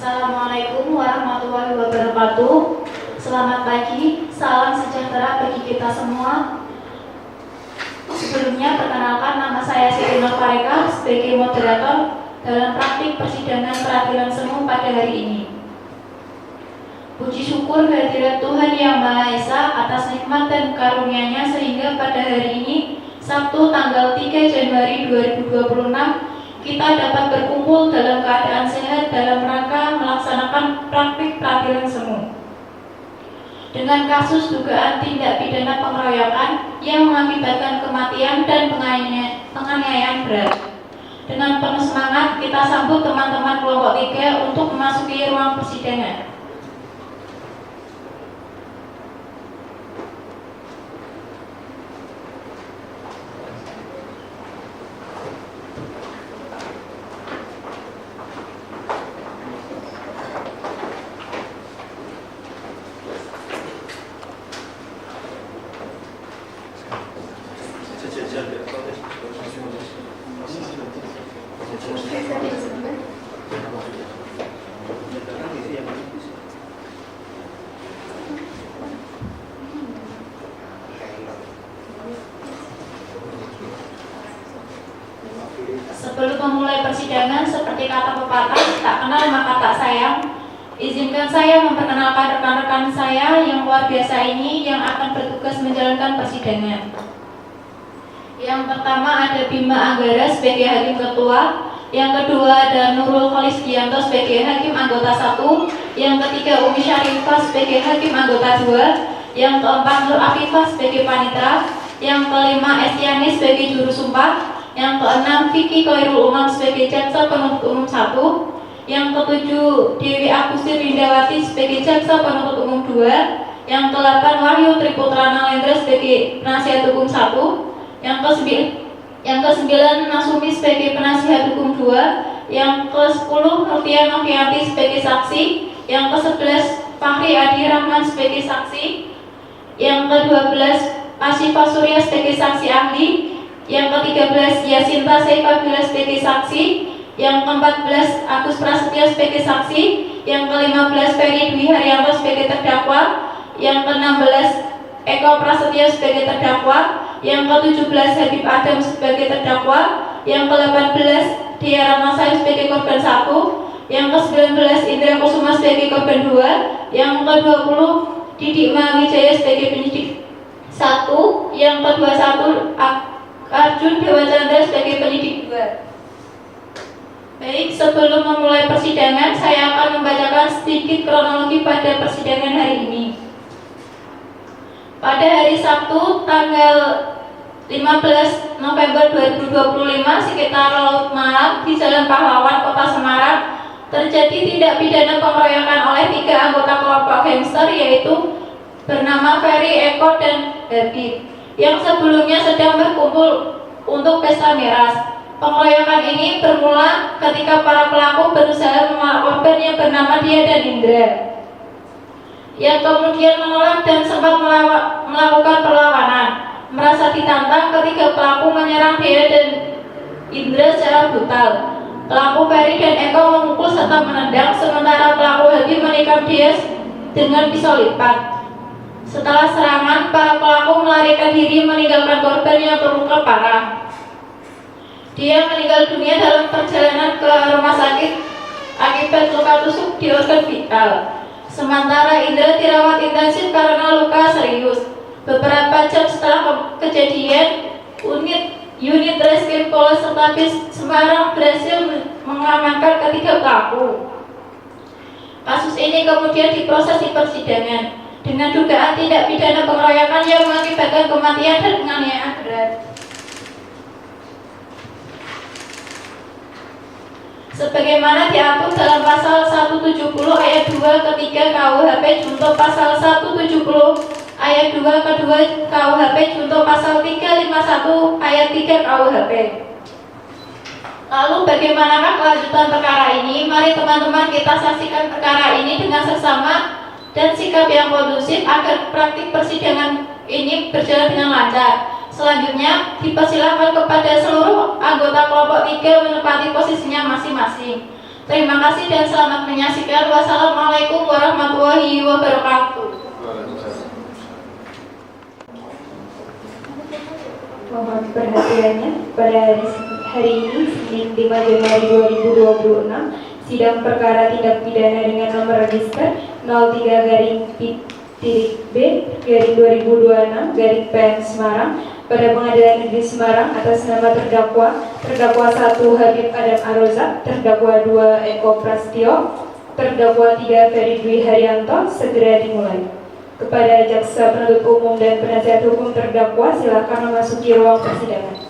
Assalamualaikum warahmatullahi wabarakatuh. Selamat pagi, salam sejahtera bagi kita semua. Sebelumnya perkenalkan, nama saya Siti Nur Fareka sebagai moderator dalam praktik persidangan peradilan semu pada hari ini. Puji syukur kehadirat Tuhan Yang Maha Esa atas nikmat dan karunia-Nya sehingga pada hari ini Sabtu tanggal 3 Januari 2026 kita dapat berkumpul dalam keadaan sehat dalam rangka melaksanakan praktik peradilan semu. Dengan kasus dugaan tindak pidana pengeroyokan yang mengakibatkan kematian dan penganiayaan berat. Dengan penuh semangat kita sambut teman-teman kelompok 3 untuk memasuki ruang persidangan. Sebelum memulai persidangan, seperti kata pepatah, tak kenal maka tak sayang. Izinkan saya memperkenalkan rekan-rekan saya yang luar biasa ini yang akan bertugas menjalankan persidangan. Yang pertama ada Bima Anggara sebagai Hakim Ketua. Yang kedua ada Nurul Kholisdianto sebagai Hakim Anggota 1. Yang ketiga Umi Syarifah sebagai Hakim Anggota 2. Yang keempat Nur Afifah sebagai Panitera. Yang kelima Estiani sebagai Juru Sumpah. Yang keenam Vicky Khairul Umam sebagai Jaksa Penuntut Umum 1. Yang ketujuh Dewi Agustin Rindawati sebagai Jaksa Penuntut Umum 2. Yang kedelapan Wahyu Triputra Nalendra sebagai Penasihat Hukum 1. Yang kesembilan Nasumi sebagai Penasihat Hukum 2. Yang ke-10 Nurtia Novianti sebagai saksi. Yang ke-11 Fahri Adi Rahman sebagai saksi. Yang ke-12 Asyifa Surya sebagai saksi ahli. Yang ke-13 Yasinta Saifabila sebagai saksi. Yang ke-14 Agus Prasetyo sebagai saksi. Yang ke-15 Ferry Dwi Haryanto sebagai terdakwa. Yang ke-16 Eko Prasetyo sebagai terdakwa. Yang ke-17 Habib Adam sebagai terdakwa. Yang ke-18 Dia Ramasari sebagai korban 1. Yang ke-19 Indra Kusuma sebagai korban 2. Yang ke-20 Didik Mahawijaya sebagai penyidik 1. Yang ke-21 Arjun Dewa Chandra sebagai penyidik 2. Baik, sebelum memulai persidangan, saya akan membacakan sedikit kronologi pada persidangan hari ini. Pada hari Sabtu, tanggal 15 November 2025, sekitar Laut Malam di Jalan Pahlawan, Kota Semarang, terjadi tindak pidana pengeroyokan oleh 3 anggota kelompok gangster, yaitu bernama Ferry, Eko, dan Habib, yang sebelumnya sedang berkumpul untuk pesta miras. Pengeroyokan ini bermula ketika para pelaku berusaha memalak korban yang bernama Dia dan Indra, yang kemudian menolak dan sempat melakukan perlawanan. Merasa ditantang, ketiga pelaku menyerang Dia dan Indra secara brutal. Pelaku Ferry dan Eko memukul serta menendang, sementara pelaku Habib menikam Dia dengan pisau lipat. Setelah serangan, para pelaku melarikan diri meninggalkan korban yang terluka parah. Dia meninggal dunia dalam perjalanan ke rumah sakit akibat luka tusuk di organ vital. Sementara Indra dirawat intensif karena luka serius. Beberapa jam setelah kejadian, unit Reskrim Polrestabes Semarang berhasil mengamankan ketiga pelaku. Kasus ini kemudian diproses di persidangan dengan dugaan tindak pidana pengeroyokan yang mengakibatkan kematian dan penganiayaan berat. Sebagaimana diatur dalam pasal 170 ayat 2 ketiga KUHP junto pasal 170 ayat 2 kedua KUHP junto pasal 351 ayat 3 KUHP. Lalu bagaimanakah kelanjutan perkara ini? Mari teman-teman kita saksikan perkara ini dengan seksama dan sikap yang kondusif agar praktik persidangan ini berjalan dengan lancar. Selanjutnya, dipersilakan kepada seluruh anggota kelompok 3 menempati posisinya masing-masing. Terima kasih dan selamat menyaksikan. Wassalamualaikum warahmatullahi wabarakatuh. Mohon perhatiannya, pada hari ini, Senin 5 Januari 2026, sidang perkara tindak pidana dengan nomor register 03-B-2026-PN Semarang pada Pengadilan Negeri Semarang atas nama terdakwa 1 Habib Adam Arozak, terdakwa 2 Eko Prastio, terdakwa 3 Ferry Dwi Haryanto segera dimulai. Kepada jaksa penuntut umum dan penasihat hukum terdakwa, silakan memasuki ruang persidangan.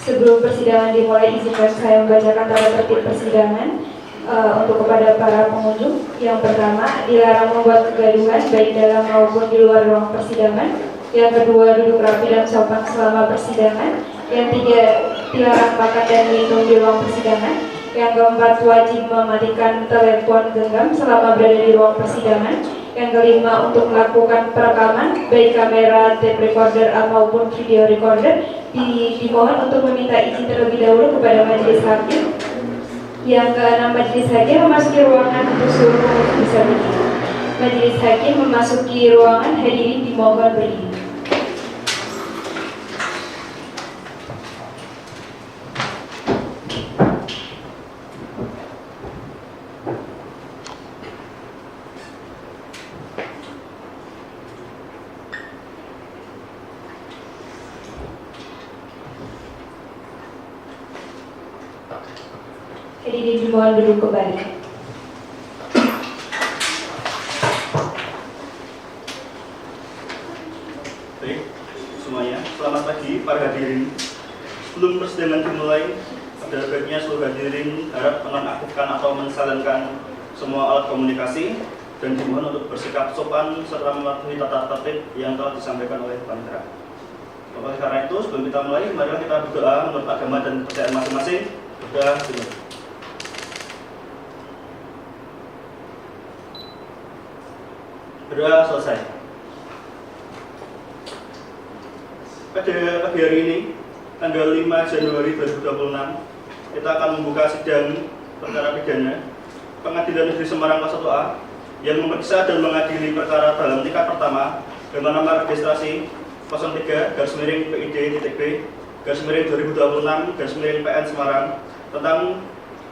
Sebelum persidangan dimulai, izinkan saya membacakan tata tertib persidangan untuk kepada para pengunjung. Yang pertama, dilarang membuat kegaduhan baik dalam maupun di luar ruang persidangan. Yang kedua, duduk rapi dan sopan selama persidangan. Yang tiga, dilarang makan dan minum di ruang persidangan. Yang keempat, wajib mematikan telepon genggam selama berada di ruang persidangan. Yang kelima, untuk melakukan perekaman baik kamera, tape recorder maupun video recorder dimohon untuk meminta izin terlebih dahulu kepada majelis hakim. Yang keenam, majelis hakim memasuki ruangan untuk seluruh pengunjung bisa berdiri. Majelis hakim memasuki ruangan, hadirin dimohon berdiri. Hadirin dimohon duduk kembali. Baik, semuanya, selamat pagi para hadirin. Sebelum persidangan dimulai, pada baiknya seluruh hadirin harap menonaktifkan atau mensalenkan semua alat komunikasi dan dimohon untuk bersikap sopan serta mematuhi tata tertib yang telah disampaikan oleh panitera. Oleh karena itu, sebelum kita mulai, marilah kita berdoa menurut agama dan kepercayaan masing-masing. Berdoa dulu. Berdoa selesai. Pada pagi hari ini, tanggal 5 Januari 2026, kita akan membuka sidang perkara pidana Pengadilan Negeri Semarang kelas 1A yang memeriksa dan mengadili perkara dalam tingkat pertama dengan nomor registrasi 03-PID-B-2026-PN Semarang tentang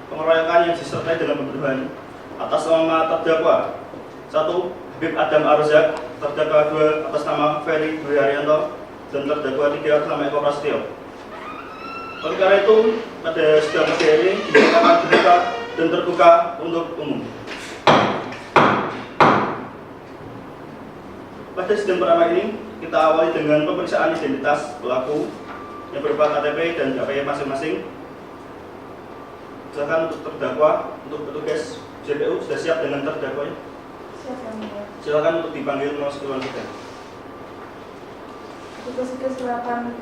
pengeroyokan yang disertai dengan pembunuhan atas nama terdakwa 1. Habib Adam Arozak, terdakwa 2 atas nama Ferry Dwi Haryanto, dan terdakwa 3 atas nama Eko Prastio. Oleh karena itu, pada sidang pagi ini dinyatakan dibuka dan terbuka untuk umum. Pada sidang pertama ini, kita awali dengan pemeriksaan identitas pelaku yang berupa KTP dan KPI masing-masing. Silakan untuk terdakwa, untuk petugas JPU sudah siap dengan terdakwanya? Silakan untuk dipanggil memasuki ruang sidang. Tugas silakan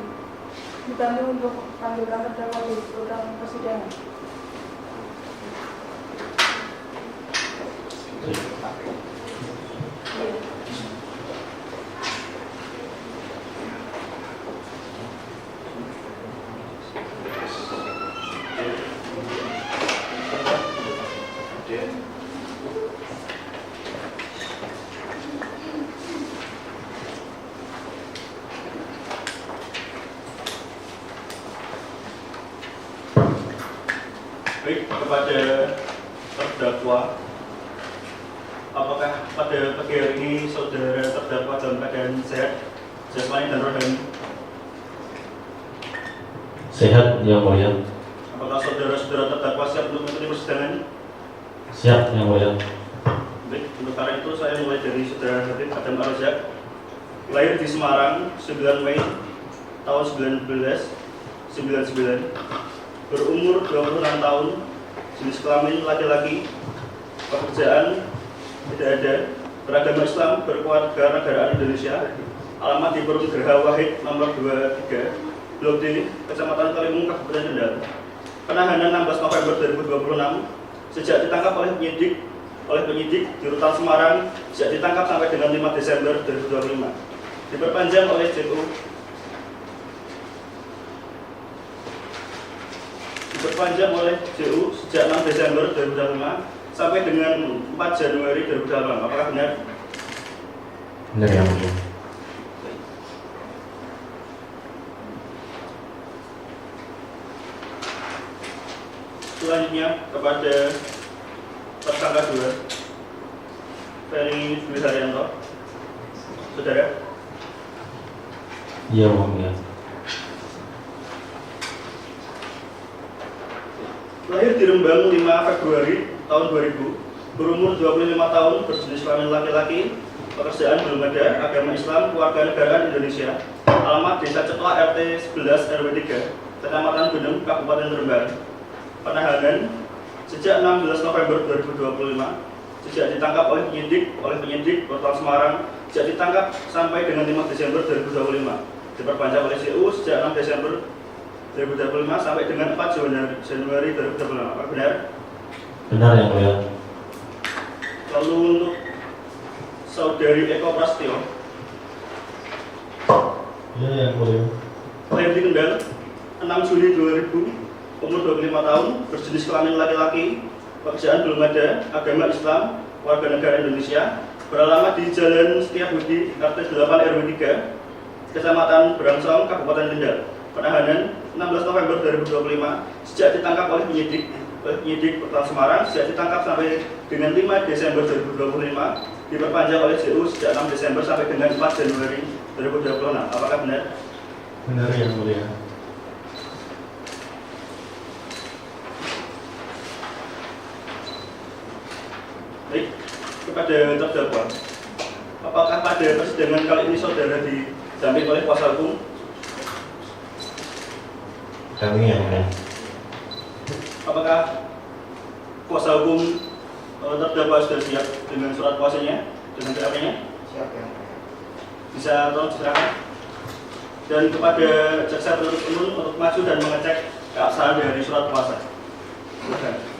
dipanggil untuk panggilan terdakwa di ruang persidangan. Baik, kepada terdakwa, apakah pada pagi hari ini saudara terdakwa dalam keadaan sehat, jasmani dan rohani? Sehat, Yang Mulia. Apakah saudara-saudara terdakwa siap untuk mengikuti persidangan? Siap, Yang Mulia. Baik, untuk karena itu saya mulai dari saudara Habib Adam Arozak, lahir di Semarang 9 Mei tahun 1999, berumur 26 tahun, jenis kelamin laki-laki, pekerjaan tidak ada, beragama Islam, berkewarganegaraan Indonesia, alamat di Perun Gerha Wahid nomor 23, Blok D, Kecamatan Kalimun, Kabupaten Kendal. Penahanan 16 November 2026, sejak ditangkap oleh penyidik di Rutan Semarang, sejak ditangkap sampai dengan 5 Desember 2025. Diperpanjang oleh JU sejak 6 Desember 2025 sampai dengan 4 Januari 2025. Apakah benar? Benar yang mulia. Selanjutnya kepada tersangka 2, Ferry Dwi Haryanto. Saudara. Iya, yang mulia. Lahir di Rembang 5 Februari tahun 2000, berumur 25 tahun, berjenis kelamin laki-laki, pekerjaan belum ada, agama Islam, kewarganegaraan Indonesia, alamat Desa Cetua RT 11 RW 3, Kecamatan Gunung, Kabupaten Rembang. Penahanan sejak 16 November 2025, sejak ditangkap oleh penyidik Rutan Semarang, sejak ditangkap sampai dengan 5 Desember 2025. Diperpanjang oleh CU sejak 6 Desember 2025 sampai dengan 4 Januari 2025. Apa benar? Benar yang mulia. Lalu untuk saudari Eko Prastio, Iya yang mulia. lahir di Kendal 6 Juli 2000, umur 25 tahun, berjenis kelamin laki-laki, pekerjaan belum ada, agama Islam, warga negara Indonesia, beralamat di Jalan Setiabudi, RT 8 RW 3, Kecamatan Berangsong, Kabupaten Kendal. Penahanan 16 November 2025, sejak ditangkap oleh penyidik Kota Semarang, sejak ditangkap sampai dengan 5 Desember 2025, diperpanjang oleh JU sejak 6 Desember sampai dengan 4 Januari 2026. Apakah benar? Benar yang mulia. Baik, kepada terdakwa, apakah pada persidangan kali ini saudara didampingi oleh kuasa hukum? Kami yang mulia. Apakah kuasa hukum terdakwa sudah siap dengan surat kuasanya, dengan BAP-nya? Siap ya. Bisa tolong diserahkan. Dan kepada jaksa penuntut umum untuk maju dan mengecek keabsahan dari surat kuasa. Silakan.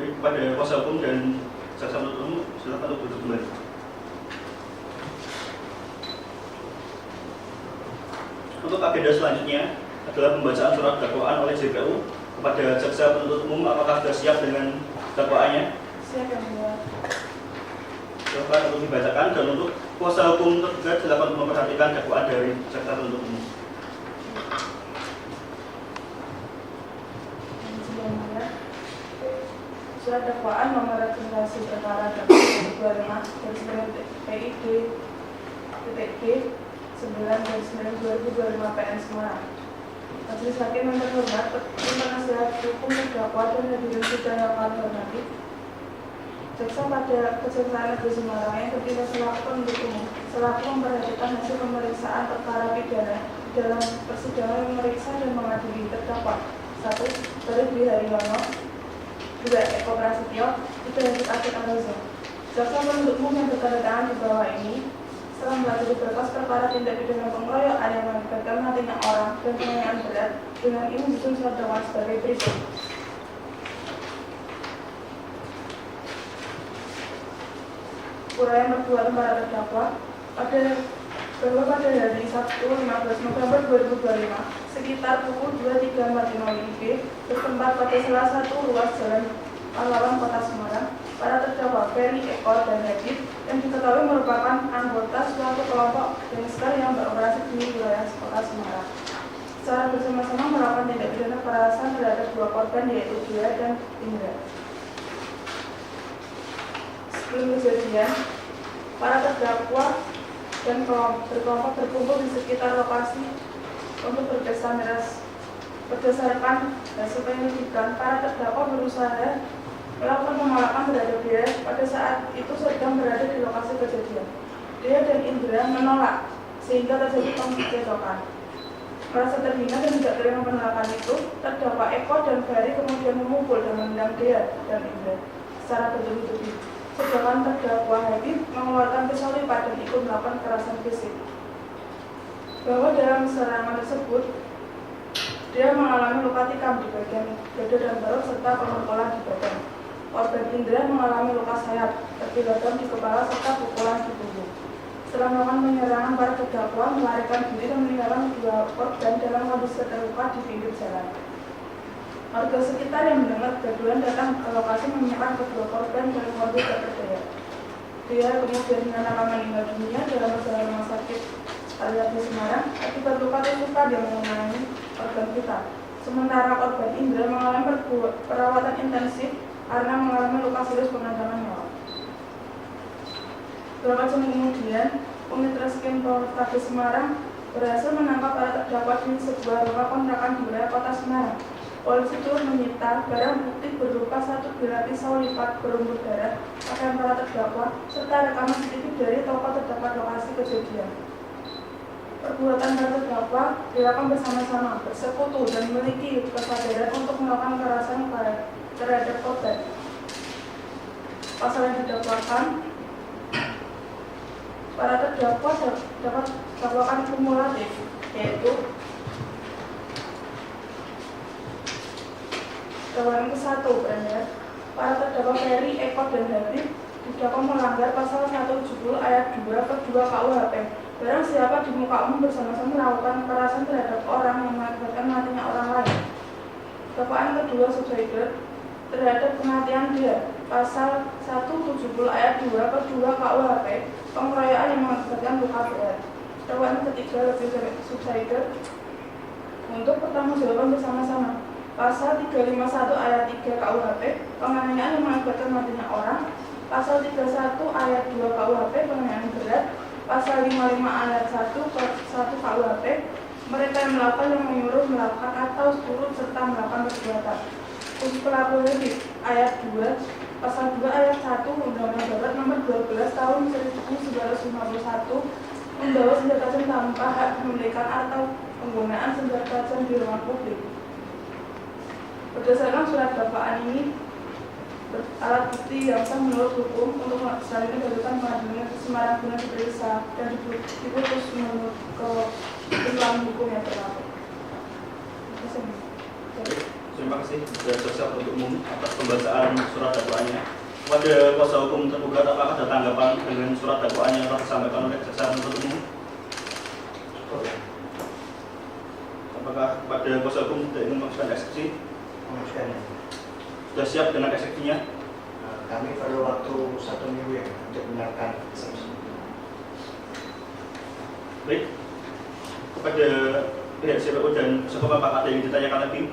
Baik, kepada kuasa hukum dan jaksa penuntut umum, silakan untuk duduk kembali. Untuk agenda selanjutnya adalah pembacaan surat dakwaan oleh JPU kepada jaksa penuntut umum. Apakah sudah siap dengan dakwaannya? Siap yang mulia. Silakan untuk dibacakan, dan untuk kuasa hukum tergugat silakan memperhatikan dakwaan dari jaksa penuntut umum. Surat dakwaan nomor registrasi perkara 25 PID TTG 9/9/2025 PN Semarang. Majelis Hakim yang terhormat, tim penasihat hukum terdakwa dan hadirin sidang yang kami hormati. Jaksa pada Kejaksaan Negeri Semarang yang terpilih selaku penuntut umum selaku memperhatikan hasil pemeriksaan perkara pidana dalam persidangan memeriksa dan mengadili terdakwa 1. Ferry Dwi Haryanto, 2. Eko Prasetyo, 3. Hendrik Atik Alonso. Jaksa penuntut umum yang bertanda tangan di bawah ini setelah melalui berkas perkara tindak pidana pengeroyokan yang mengakibatkan matinya orang dan penganiayaan berat, dengan ini disusun surat dakwaan sebagai berikut. Uraian perbuatan para terdakwa. Pada bahwa pada hari Sabtu 15 November 2025 sekitar pukul 23.45 WIB bertempat pada salah satu ruas jalan Pahlawan Kota Semarang, para terdakwa Ferry, Eko, dan Habib yang diketahui merupakan anggota suatu kelompok gangster yang beroperasi di wilayah Kota Semarang secara bersama-sama melakukan tindak pidana kekerasan terhadap dua korban yaitu Dia dan Indra. Sebelum kejadian, para terdakwa dan berkelompok berkumpul di sekitar lokasi untuk berpesta miras. Berdasarkan hasil penyelidikan, para terdakwa berusaha melakukan pemalakan terhadap Dia pada saat itu sedang berada di lokasi kejadian. Dia dan Indra menolak sehingga terjadi pembecokan. Merasa terhina dan tidak terima penolakan itu, terdakwa Eko dan Ferry kemudian memukul dan menendang Dia dan Indra secara bertubi-tubi. Sedangkan terdakwa Habib mengeluarkan pisau lipat dan ikut melakukan kekerasan fisik. Bahwa dalam serangan tersebut, Dia mengalami luka tikam di bagian dada dan perut serta pemukulan di badan. Korban Indra mengalami luka sayat, tertidak di kepala serta pukulan di tubuh. Setelah melakukan penyerangan, para terdakwa melarikan diri dan meninggalkan dua korban dalam kondisi terluka di pinggir jalan. Warga sekitar yang mendengar kegaduhan datang ke lokasi menemukan kedua korban dan kondisi berdaya. Dia kemudian dinyatakan meninggal dunia dalam perjalanan rumah sakit Al-Yati Semarang akibat luka tusuk yang mengenai organ vital. Sementara korban Indra mengalami perawatan intensif karena mengalami luka serius pengancaman nyawa. Beberapa jam kemudian, unit Reskrim Polrestabes Semarang berhasil menangkap para terdakwa di sebuah rumah kontrakan di wilayah Kota Semarang. Polisi turut menyita barang bukti berupa satu bilah pisau lipat berumur darah, pakaian para terdakwa, serta rekaman CCTV dari toko terdapat lokasi kejadian. Perbuatan para terdakwa dilakukan bersama-sama, bersekutu, dan memiliki kesadaran untuk melakukan kekerasan terhadap korban. Pasal yang didakwakan, para terdakwa dapat dakwakan kumulatif, yaitu dakwaan ke-1 beredar, para terdakwa Ferry, Eko, dan Habib didakwa melanggar pasal 170 ayat 2 ke 2 KUHP. Barang siapa di muka umum bersama-sama melakukan kekerasan terhadap orang yang mengakibatkan matinya orang lain. Dakwaan kedua subsidiar terhadap kematian Dia, pasal 170 ayat 2 ke 2 KUHP, pengeroyokan yang mengakibatkan luka berat. Dakwaan ketiga lebih subsidiar untuk pertanggungjawaban bersama-sama, pasal 351 ayat 3 KUHP, penganiayaan yang mengakibatkan matinya orang, pasal 31 ayat 2 KUHP, penganiayaan berat, pasal 55 ayat 1 ke 1 KUHP, mereka yang melakukan yang menyuruh melakukan atau turut serta melakukan perbuatan. Untuk pelaku lebih ayat 2, pasal 2 ayat 1 Undang-Undang Darurat nomor 12 tahun 1951 membawa senjata tajam tanpa hak kepemilikan atau penggunaan senjata tajam di ruang publik. Berdasarkan surat dakwaan ini, alat bukti yang sah menurut hukum untuk selanjutnya diajukan pengadilan Semarang guna diperiksa dan diputus menurut ketentuan hukum yang berlaku. Terima kasih kepada jaksa penuntut umum atas pembacaan surat dakwaannya. Kepada kuasa hukum tergugat, apakah ada tanggapan dengan surat dakwaan yang telah disampaikan oleh jaksa penuntut umum? Apakah kepada kuasa hukum tidak ingin mengajukan eksepsi? Mengajukannya. Sudah siap dengan eksepsinya? Kami perlu waktu 1 minggu ya untuk mendengarkan eksepsi. Baik. Kepada pihak CPO dan Sekop, apakah ada yang ditanyakan lagi?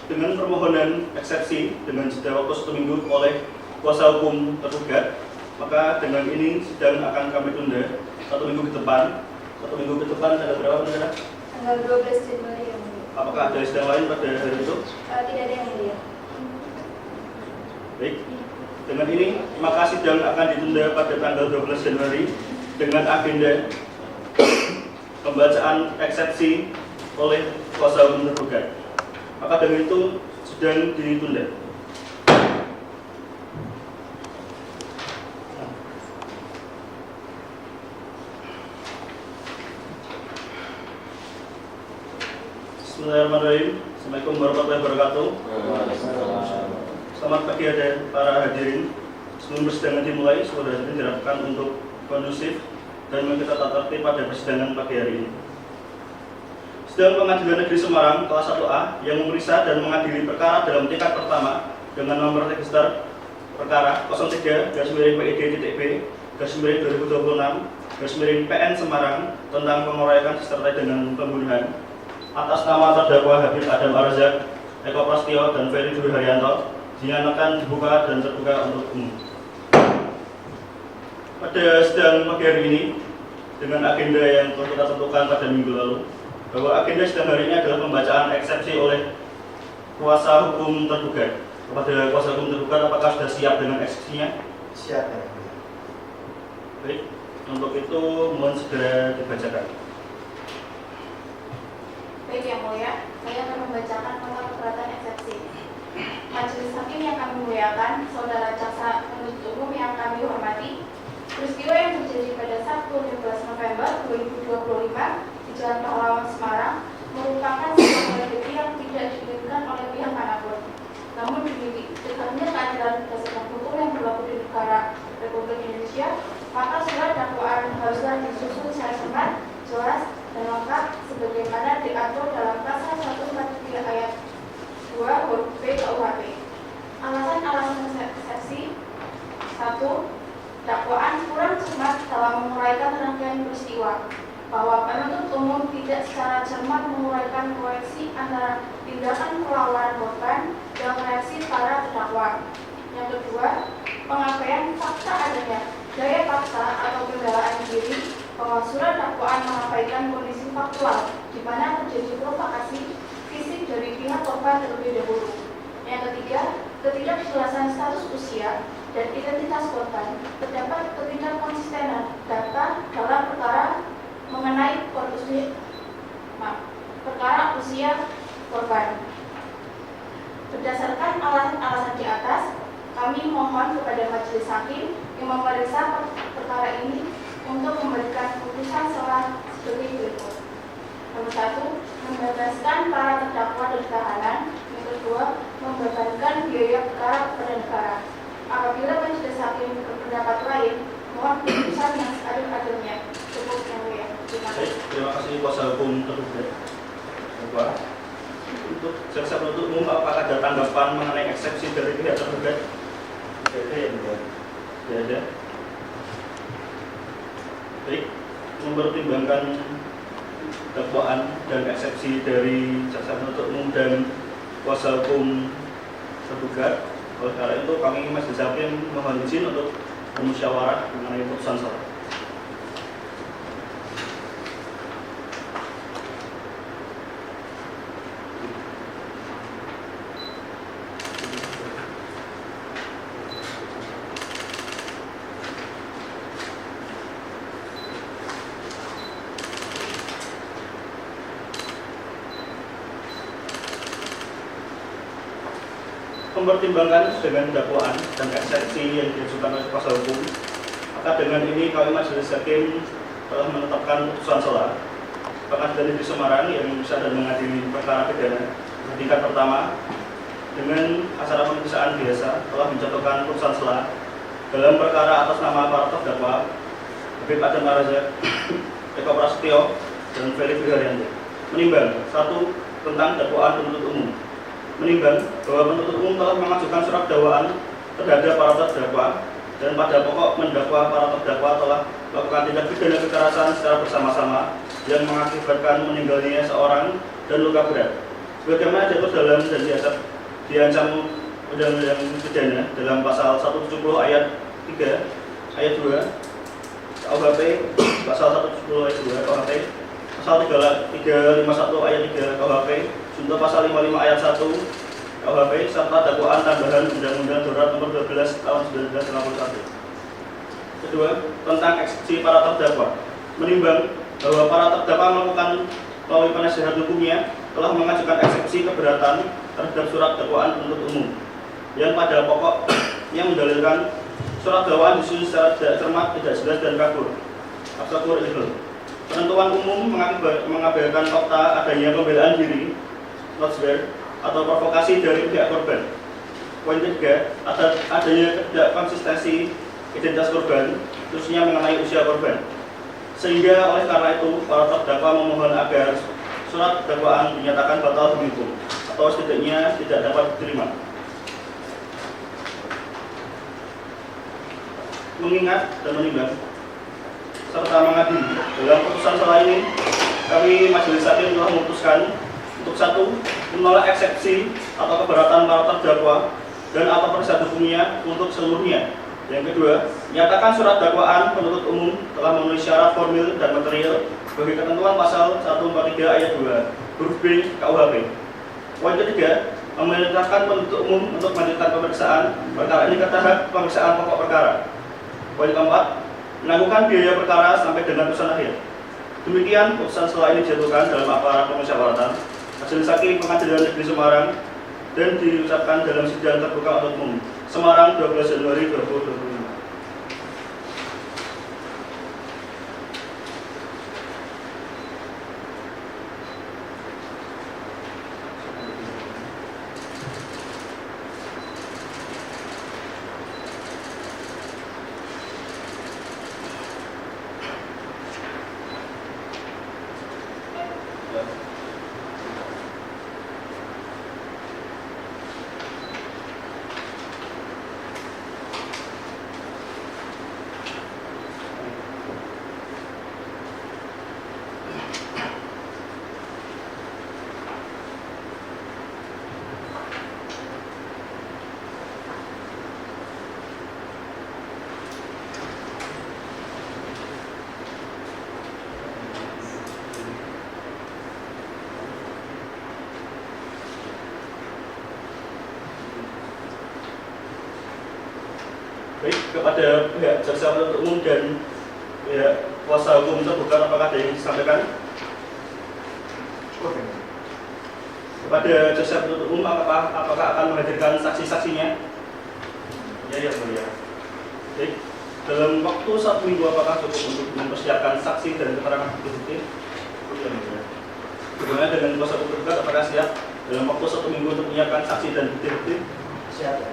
Dengan permohonan eksepsi dengan jeda waktu 1 minggu oleh kuasa hukum tergugat, maka dengan ini sidang akan kami tunda 1 minggu ke depan. 1 minggu ke depan tanggal berapa, saudara? Tanggal 12 Januari yang mulia. Apakah ada sidang lain pada hari itu? Tidak ada yang mulia. Baik. Dengan ini, maka sidang akan ditunda pada tanggal 12 Januari dengan agenda pembacaan eksepsi oleh kuasa hukum tergugat. Maka dengan itu sidang ditunda. Bismillahirrahmanirrahim. Assalamualaikum warahmatullahi wabarakatuh. Selamat pagi ada para hadirin. Sebelum persidangan dimulai, saudara hadirin diharapkan untuk kondusif dan mengikuti tata tertib pada persidangan pagi hari ini. Sidang Pengadilan Negeri Semarang kelas 1A yang memeriksa dan mengadili perkara dalam tingkat pertama dengan nomor register perkara 03-B/2026/PN Semarang tentang pengeroyokan disertai dengan pembunuhan atas nama terdakwa Habib Adam Arzak, Eko Prasetyo, dan Ferry Dwi Haryanto dinyatakan dibuka dan terbuka untuk umum. Pada sidang pagi hari ini dengan agenda yang telah kita tentukan pada minggu lalu, bahwa agenda sidang hari ini adalah pembacaan eksepsi oleh kuasa hukum tergugat. Kepada kuasa hukum tergugat, apakah sudah siap dengan eksepsinya? Siap ya. Yang mulia. Baik, untuk itu mohon segera dibacakan. Baik Yang Mulia, saya akan membacakan nota keberatan eksepsi. Majelis Hakim yang kami muliakan, Saudara Jaksa Penuntut Umum yang kami hormati, peristiwa yang terjadi pada Sabtu 15 November 2025 di Jalan Pahlawan Semarang merupakan sebuah tragedi yang tidak diinginkan oleh pihak manapun. Namun demi tegaknya keadilan berdasarkan hukum yang berlaku di negara Republik Indonesia, maka surat dakwaan haruslah disusun secara cermat, jelas, dan lengkap sebagaimana diatur dalam pasal 143 ayat 2 huruf B KUHP. Alasan-alasan eksepsi: 1. Dakwaan kurang cermat dalam menguraikan rangkaian peristiwa, bahwa penuntut umum tidak secara cermat menguraikan koneksi antara tindakan pelawanan korban dan reaksi para terdakwa. Yang kedua, pengabaian fakta adanya daya paksa atau pembelaan diri, bahwa surat dakwaan mengabaikan kondisi faktual di mana terjadi provokasi fisik dari pihak korban terlebih dahulu. Yang ketiga, ketidakjelasan status usia dan identitas korban, terdapat ketidakkonsistenan data dalam perkara mengenai perkara usia korban. Berdasarkan alasan-alasan di atas, kami mohon kepada Majelis Hakim yang memeriksa perkara ini untuk memberikan putusan setelah sebagai berikut. Nomor 1, membebaskan para terdakwa dan tahanan. Yang kedua, membebankan biaya perkara kepada negara. Apabila Majelis Hakim berpendapat lain, mohon putusan yang seadil-adilnya. Cukup yang mulia. Terima kasih. Terima kasih kuasa hukum tergugat. Untuk jaksa penuntut umum, apakah ada tanggapan mengenai eksepsi dari pihak tergugat? Tidak ya. Tidak ada. Baik, mempertimbangkan dakwaan dan eksepsi dari jaksa penuntut umum dan kuasa hukum tergugat, oleh karena itu kami Majelis Hakim mohon izin untuk bermusyawarah mengenai putusan salah. Mempertimbangkan dengan dakwaan dan eksepsi yang diajukan oleh kuasa hukum, maka dengan ini kami Majelis Hakim telah menetapkan putusan selah Pengadilan Negeri Semarang yang memeriksa dan mengadili perkara pidana tingkat pertama dengan acara pemeriksaan biasa telah menjatuhkan putusan selah dalam perkara atas nama para terdakwa Habib Adam Arzak, Eko Prasetyo, dan Ferry Dwi Haryanto. Menimbang: 1. Tentang dakwaan penuntut umum. Menimbang bahwa penuntut umum telah mengajukan surat dakwaan terhadap para terdakwa dan pada pokok mendakwa para terdakwa telah melakukan tindak pidana kekerasan secara bersama-sama yang mengakibatkan meninggalnya seorang dan luka berat. Sebagaimana diatur dalam dan diancam undang-undang pidana dalam pasal 170 ayat 3 ayat 2 KUHP, pasal 170 ayat 2 KUHP, pasal 351 ayat 3 KUHP, junto pasal 55 ayat 1 KUHP, serta dakwaan tambahan Undang-Undang Darurat Nomor 12 Tahun 1961. Kedua, tentang eksepsi para terdakwa. Menimbang bahwa para terdakwa melakukan melalui penasihat hukumnya telah mengajukan eksepsi keberatan terhadap surat dakwaan penuntut umum yang pada pokoknya mendalilkan surat dakwaan disusun secara tidak cermat, tidak jelas, dan kabur. Absakur illegal. Penentuan umum mengabaikan fakta adanya pembelaan diri, atau provokasi dari pihak korban. Poin ketiga, adanya tidak konsistensi identitas korban, khususnya mengenai usia korban. Sehingga oleh karena itu, para terdakwa memohon agar surat dakwaan dinyatakan batal demi hukum atau setidaknya tidak dapat diterima. Mengingat dan menimbang serta mengadili dalam putusan salah ini, kami Majelis Hakim telah memutuskan untuk satu, menolak eksepsi atau keberatan para terdakwa dan atau penasihat hukumnya untuk seluruhnya. Yang kedua, menyatakan surat dakwaan penuntut umum telah memenuhi syarat formil dan material bagi ketentuan pasal 143 ayat 2 huruf B KUHP. Poin ketiga, memerintahkan penuntut umum untuk melanjutkan pemeriksaan perkara ini ke tahap pemeriksaan pokok perkara. Poin keempat, menangguhkan biaya perkara sampai dengan putusan akhir. Demikian putusan setelah ini dijatuhkan dalam acara pemusyawaratan Majelis Hakim Pengadilan Negeri Semarang dan diucapkan dalam sidang terbuka untuk umum Semarang 12 Januari 2025. Baik, kepada pihak jaksa penuntut umum dan pihak kuasa hukum terbuka, apakah ada yang disampaikan? Cukup ya. Kepada jaksa penuntut umum, apakah akan menghadirkan saksi-saksinya? Ya, mulia. Baik, dalam waktu 1 minggu apakah cukup untuk mempersiapkan saksi dan keterangan bukti? Ya, mulia. Bagaimana dengan kuasa hukum tergugat, apakah siap dalam waktu 1 minggu untuk menyiapkan saksi dan bukti-bukti? Siap ya.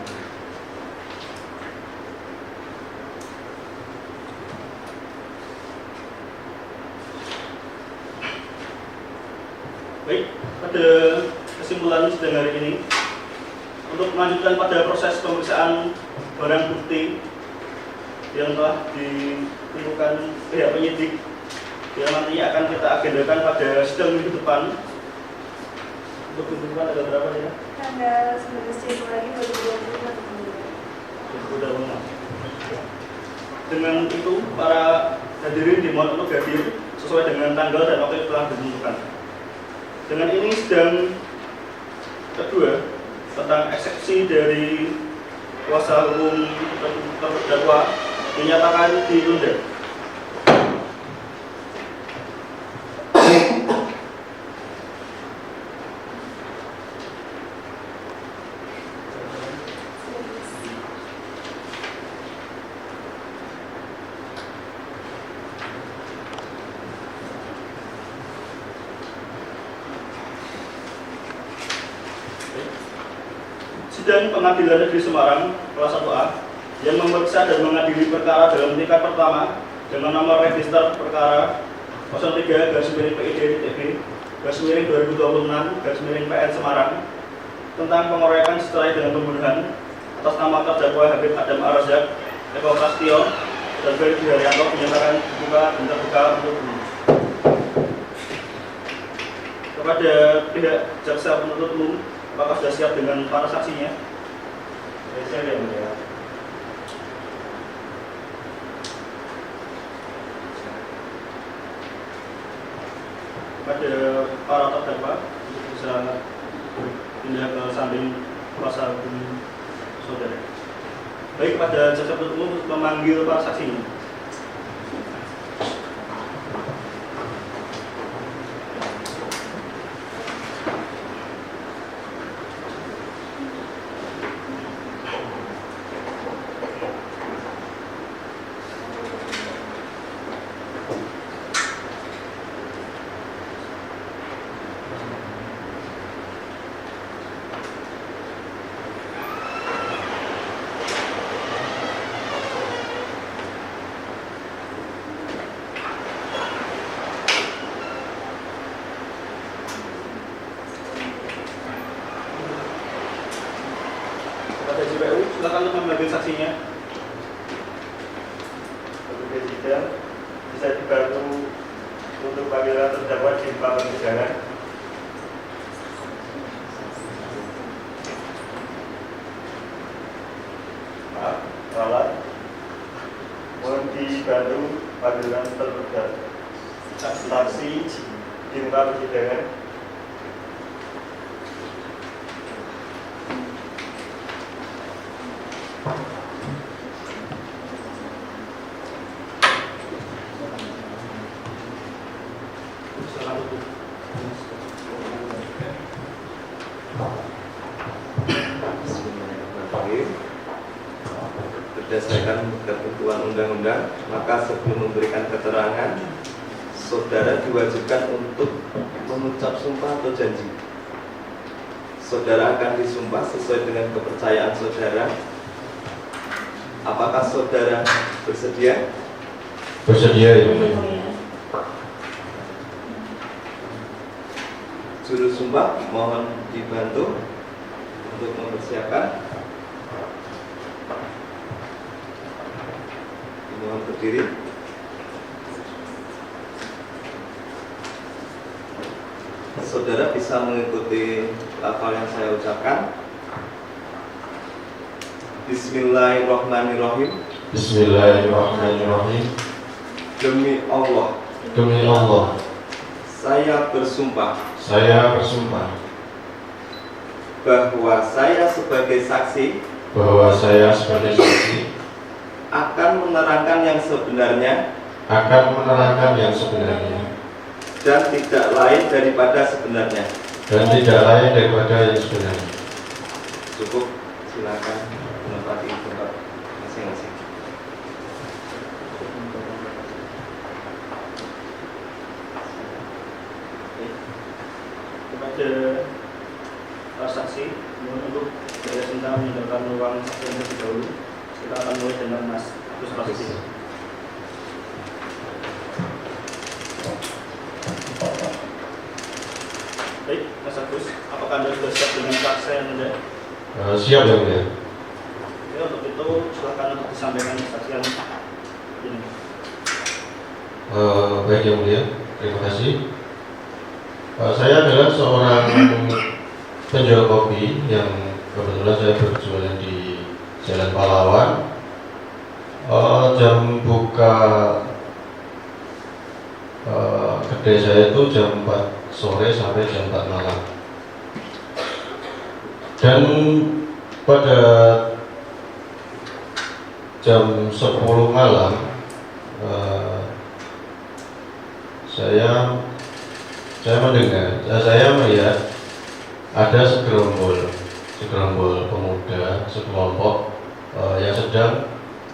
Baik, pada kesimpulan sidang hari ini, untuk melanjutkan pada proses pemeriksaan barang bukti yang telah ditentukan pihak penyidik yang nantinya akan kita agendakan pada sidang minggu depan. Untuk minggu depan ada berapa ya? Tanggal 19 Januari 2025. Dengan itu, para hadirin dimohon untuk hadir sesuai dengan tanggal dan waktu yang telah ditentukan. Dengan ini sidang kedua tentang eksepsi dari kuasa hukum terdakwa dinyatakan ditunda. Sidang Pengadilan Negeri Semarang kelas 1A yang memeriksa dan mengadili perkara dalam tingkat pertama dengan nomor register perkara 03-PID-TB/2026/PN Semarang tentang pengeroyokan disertai dengan pembunuhan atas nama terdakwa Habib Adam Ar-Razzaq, Eko Prasetyo, dan Ferry Haryanto dinyatakan dibuka dan terbuka untuk umum. Kepada pihak jaksa penuntut umum, apakah sudah siap dengan para saksinya? Siap ya, mulia. Kepada para terdakwa bisa pindah ke samping kuasa hukum saudara. Baik, kepada jaksa penuntut umum memanggil para saksinya. pada JPU, silakan untuk memanggil saksinya. Untuk Presiden, bisa dibantu untuk panggilan terdakwa di muka persidangan. Maaf, ralat. Mohon dibantu panggilan terdakwa saksi di muka persidangan. Bismillahirrahmanirrahim. Berdasarkan ketentuan undang-undang, maka sebelum memberikan keterangan, saudara diwajibkan untuk mengucap sumpah atau janji. Saudara akan disumpah sesuai dengan kepercayaan saudara. Apakah saudara bersedia? Bersedia yang mulia. Juru sumpah mohon dibantu untuk mempersiapkan. Mohon berdiri. Saudara bisa mengikuti lafal yang saya ucapkan. Bismillahirrahmanirrahim. Bismillahirrahmanirrahim. Demi Allah, Demi Allah, saya bersumpah saya bersumpah bahwa saya sebagai saksi bahwa saya sebagai saksi akan menerangkan yang sebenarnya akan menerangkan yang sebenarnya dan tidak lain daripada sebenarnya. dan tidak lain daripada yang sebenarnya. Cukup, silakan menempati tempat masing-masing. Kepada para saksi, mohon untuk Jaya Sinta meninggalkan ruang saksi yang terlebih dahulu. Kita akan mulai dengan Mas Agus Prasetyo. Baik, Mas Agus, apakah Anda sudah siap dengan kesaksian Anda? Siap yang mulia. Ya, untuk itu silakan untuk disampaikan kesaksian ini. Baik yang mulia, terima kasih. Saya adalah seorang penjual kopi yang kebetulan saya berjualan di Jalan Pahlawan. Jam buka kedai saya itu jam 4 sore sampai jam 4 malam. Dan pada jam 10 malam saya melihat ada segerombol pemuda sekelompok yang sedang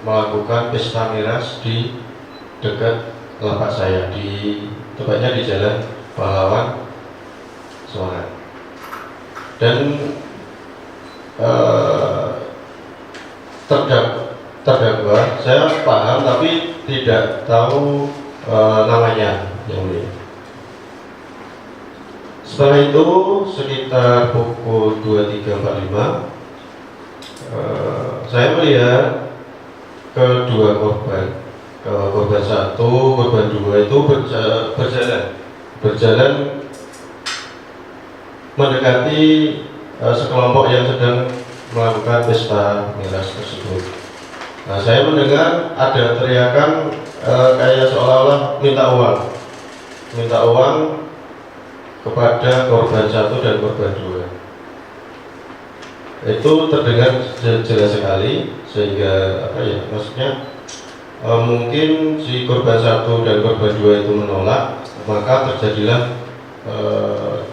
melakukan pesta miras di dekat lapak saya, tepatnya di Jalan Pahlawan Semarang. Dan terdakwa saya paham tapi tidak tahu namanya yang mulia. Setelah itu sekitar pukul 23.45 saya melihat kedua korban, korban 1, korban 2 itu berjalan mendekati sekelompok yang sedang melakukan pesta miras tersebut. Nah, saya mendengar ada teriakan kayak seolah-olah minta uang kepada korban 1 dan korban 2. Itu terdengar jelas sekali sehingga maksudnya mungkin si korban 1 dan korban 2 itu menolak, maka terjadilah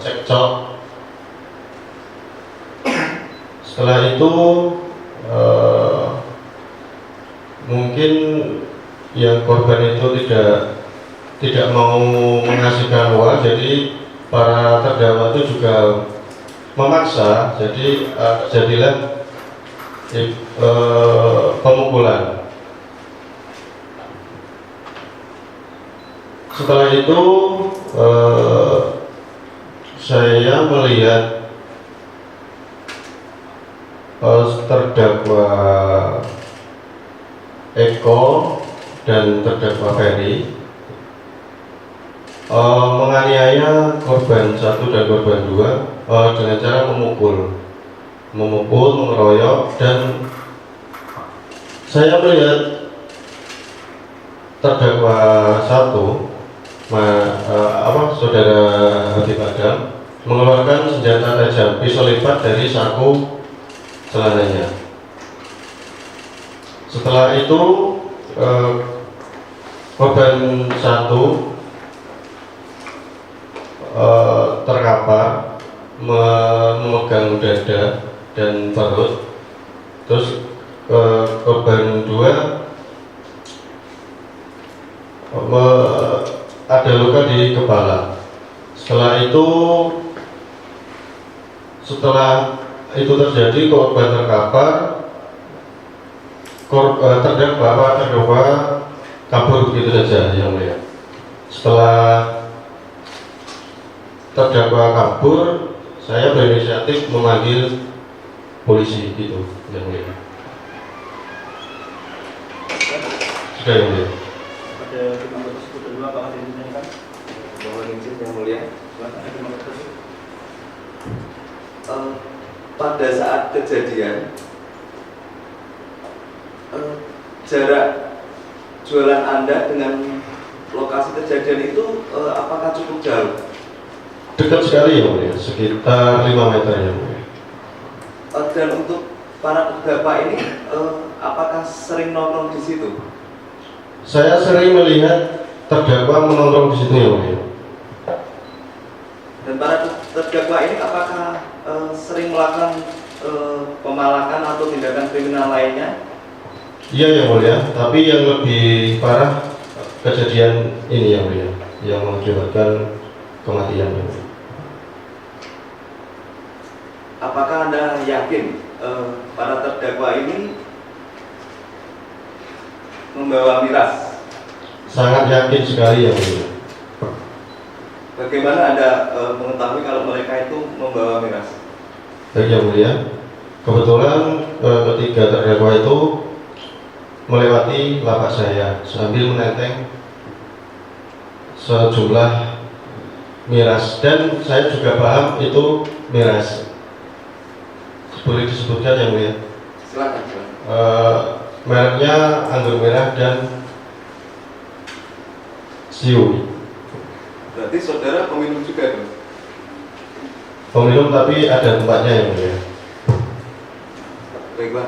cekcok. Setelah itu mungkin yang korban itu tidak mau mengasihkan uang, jadi para terdakwa itu juga memaksa, jadi jadilah pemukulan. Setelah itu saya melihat terdakwa Eko dan terdakwa Ferry menganiaya korban 1 dan korban 2 dengan cara memukul, mengeroyok, dan saya melihat terdakwa 1, saudara Habib Adam, mengeluarkan senjata tajam pisau lipat dari saku celananya. Setelah itu korban 1 terkapar memegang dada dan perut, terus korban 2 ada luka di kepala. Setelah itu terjadi, korban terkapar, terdakwa kabur begitu saja, yang mulia. Setelah terdakwa kabur, saya berinisiatif memanggil polisi, gitu, yang mulia. Sudah, yang mulia. Pada anggota tersebut kedua, apakah ditanyakan? Mohon izin yang mulia. Silakan hakim anggota tersebut. Pada saat kejadian, jarak jualan Anda dengan lokasi kejadian itu apakah cukup jauh? Dekat sekali, yang mulia, sekitar 5 meter, yang mulia. Dan untuk para terdakwa ini, apakah sering nongkrong di situ? Saya sering melihat terdakwa menongkrong di situ, yang mulia. Dan para terdakwa ini apakah sering melakukan pemalakan atau tindakan kriminal lainnya? Iya, yang mulia, tapi yang lebih parah kejadian ini, yang mulia, yang mengakibatkan kematian, yang mulia. Apakah Anda yakin para terdakwa ini membawa miras? Sangat yakin sekali, yang mulia. Bagaimana Anda mengetahui kalau mereka itu membawa miras? Baik, yang mulia, kebetulan ketiga terdakwa itu melewati lapak saya sambil menenteng sejumlah miras, dan saya juga paham itu miras. Boleh disebutkan, yang mulia? Silakan. Mereknya anggur merah dan siu. Berarti saudara peminum juga dong? Peminum, tapi ada tempatnya, yang mulia. Baik, Pak.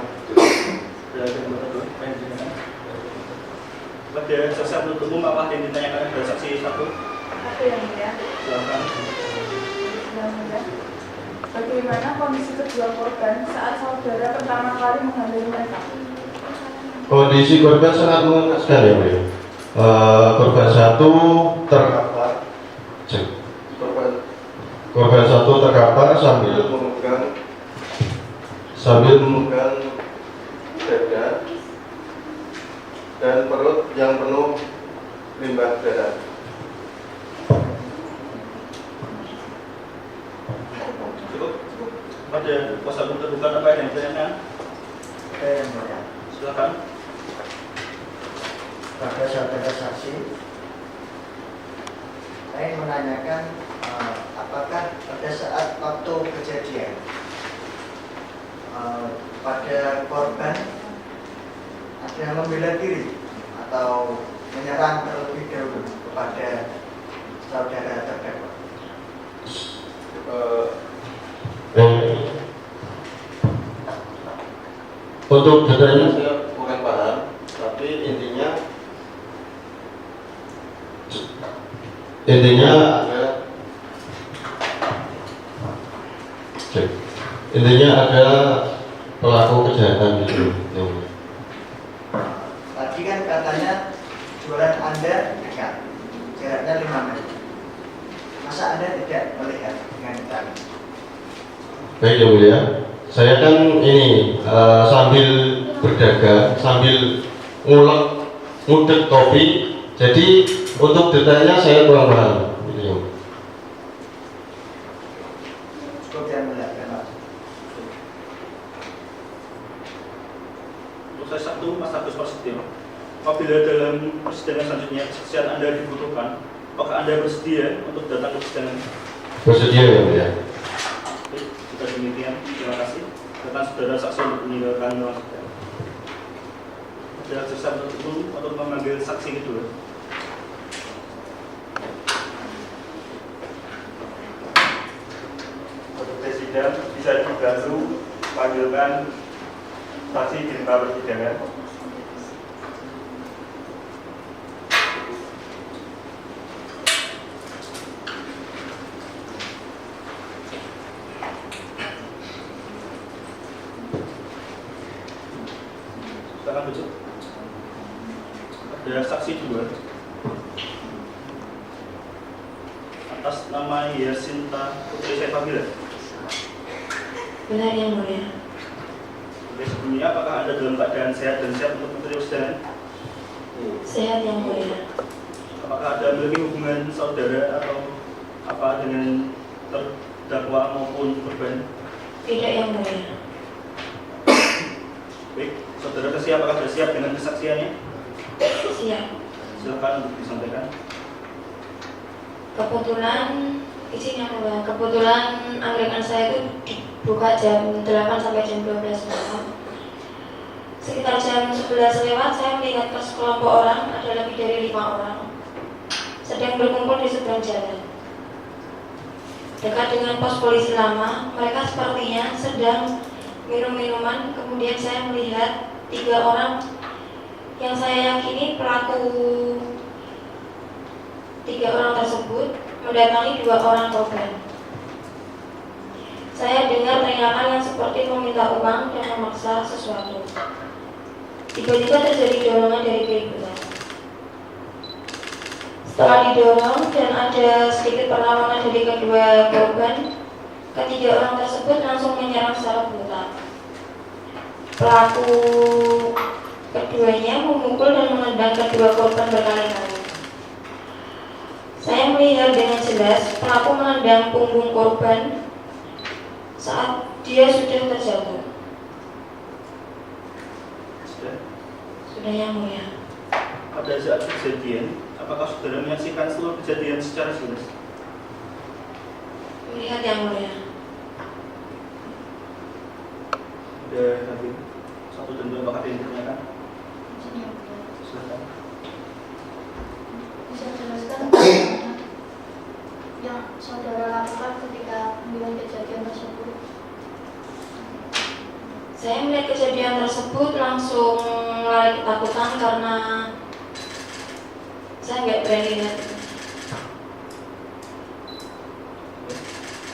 Ada hakim anggota tersebut yang ditanyakan. Pada saksi penuntut umum, apa yang ditanyakan pada saksi 1? Ada yang mulia. Silakan. Yang mulia. Bagaimana kondisi kedua korban saat saudara pertama kali menghamili mereka? Kondisi korban sangat mengenaskan, yang mulia. Korban 1 terkapar. Korban 1 terkapar sambil memegang dada dan perut yang penuh limbah darah. Cukup. Pada kuasa penuntut bukan apa yang ditanyakan? Yang mulia. Silakan. Pada saudara saksi, saya ingin menanyakan apakah pada saat waktu kejadian pada korban ada yang membela diri atau menyerang terlebih dahulu kepada saudara terdakwa? Untuk detailnya saya bukan paham, tapi intinya ada pelaku kejahatan itu. Tadi kan katanya jualan Anda dekat, jaraknya 5 meter. Masa Anda tidak melihat dengan dekat? Baik, yang mulia, saya kan ini sambil berdagang, sambil ngudek kopi, jadi untuk detailnya saya kurang paham. Gitu. Cukup yang melihat, Pak. Saya 1 Mas Agus Prasetyo. Apabila dalam persidangan selanjutnya kesaksian Anda dibutuhkan, apakah Anda bersedia untuk datang ke persidangan? Bersedia ya mulia. Baik, jika demikian, terima kasih. Datang saudara saksi untuk meninggalkan ruang sidang. Ada jaksa penuntut umum untuk memanggil saksi kedua. Untuk sidang bisa dibantu panggilkan saksi di muka persidangan. Silakan duduk. Ada saksi 2 atas nama Yasinta Putri Saifabila. Benar yang mulia. Oke, sebelumnya apakah Anda dalam keadaan sehat dan siap untuk mengikuti persidangan? Sehat yang mulia. Apakah Anda memiliki hubungan saudara atau apa dengan terdakwa maupun korban? Tidak yang mulia. Baik, saudara Kesia apakah sudah siap dengan kesaksiannya? Siap. Silakan untuk disampaikan. Kebetulan izin yang mulia. Kebetulan anggaran saya itu dibuka jam 8 sampai jam 12 malam. Sekitar jam 11 lewat saya melihat sekelompok orang, ada lebih dari 5 orang, sedang berkumpul di seberang jalan. Dekat dengan pos polisi lama, mereka sepertinya sedang minum minuman. Kemudian saya melihat 3 orang yang saya yakini pelaku. 3 orang tersebut mendatangi 2 orang korban. Saya dengar teriakan yang seperti meminta uang dan memaksa sesuatu. Tiba-tiba terjadi dorongan dari kiri belakang. Setelah didorong dan ada sedikit perlawanan dari kedua korban, ketiga orang tersebut langsung menyerang secara brutal. Pelaku keduanya memukul dan menendang kedua korban berkali-kali. Saya melihat dengan jelas pelaku menendang punggung korban saat dia sudah terjatuh. Sudah yang mulia. Pada saat kejadian, apakah saudara menyaksikan seluruh kejadian secara jelas? Melihat yang mulia. Ada hakim 1 dan 2 apakah ada yang ditanyakan? Silakan. Bisa jelaskan yang saudara lakukan ketika melihat kejadian tersebut? Saya melihat kejadian tersebut langsung lari ketakutan karena saya nggak berani lihat.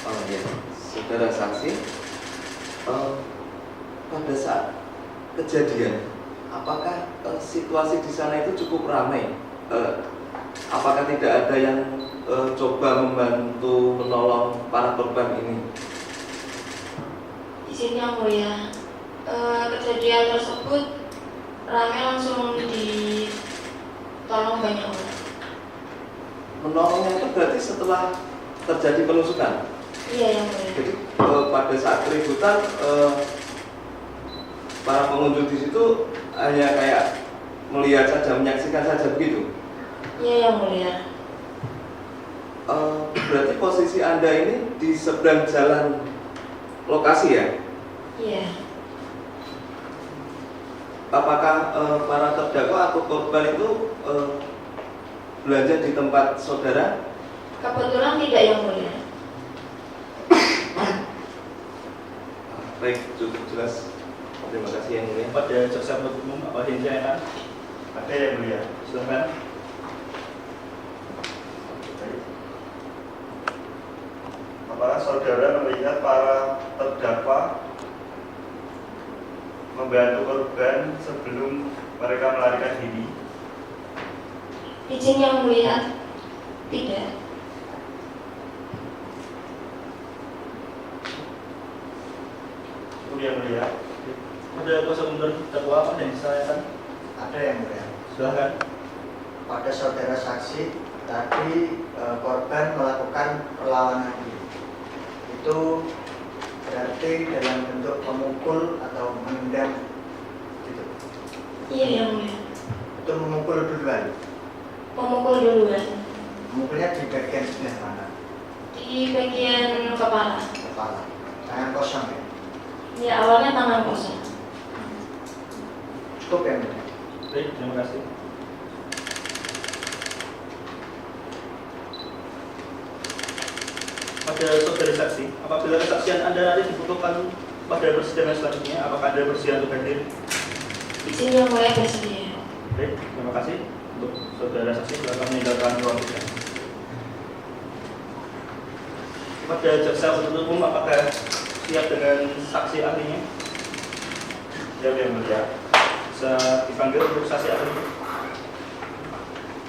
Oh ya, saudara saksi, pada saat kejadian, apakah situasi di sana itu cukup ramai? Apakah tidak ada yang coba membantu menolong para korban ini? Izin yang mulia. Kejadian tersebut ramai, langsung ditolong banyak orang. Menolongnya itu berarti setelah terjadi penusukan? Iya yang mulia. Jadi pada saat keributan para pengunjung di situ hanya kayak melihat saja, menyaksikan saja begitu? Iya yang mulia. Berarti posisi Anda ini di seberang jalan lokasi ya? Iya. Apakah para terdakwa atau korban itu belanja di tempat saudara? Kebetulan tidak yang mulia. Baik, cukup jelas. Terima kasih yang mulia. Pada jaksa penuntut umum apa yang ditanyakan? Ada yang mulia. Silakan. Apakah saudara melihat para terdakwa membantu korban sebelum mereka melarikan diri? Izin yang mulia. Tidak. Yang mulia. Ada kuasa hukum terdakwa apa yang ditanyakan? Ada yang mulia. Silakan. Pada saudara saksi tadi korban melakukan perlawanan diri. Itu berarti dalam bentuk memukul atau menendang Gitu. Iya, yang mulia. Itu memukul duluan. Memukul duluan Memukulnya di bagian sebelah mana? di bagian kepala. Kepala. Tangan kosong ya. Ya, awalnya tangan kosong. Cukup ya mulia. Baik, terima kasih. Pada saudari saksi, apabila kesaksian Anda nanti dibutuhkan pada persidangan selanjutnya, apakah Anda bersedia untuk hadir? Izin yang mulia bersedia. Baik, terima kasih untuk saudara saksi. Silakan meninggalkan ruang sidang. Pada jaksa penuntut umum, apakah siap dengan saksi ahlinya? Siap yang mulia. Bisa dipanggil untuk saksi ahli.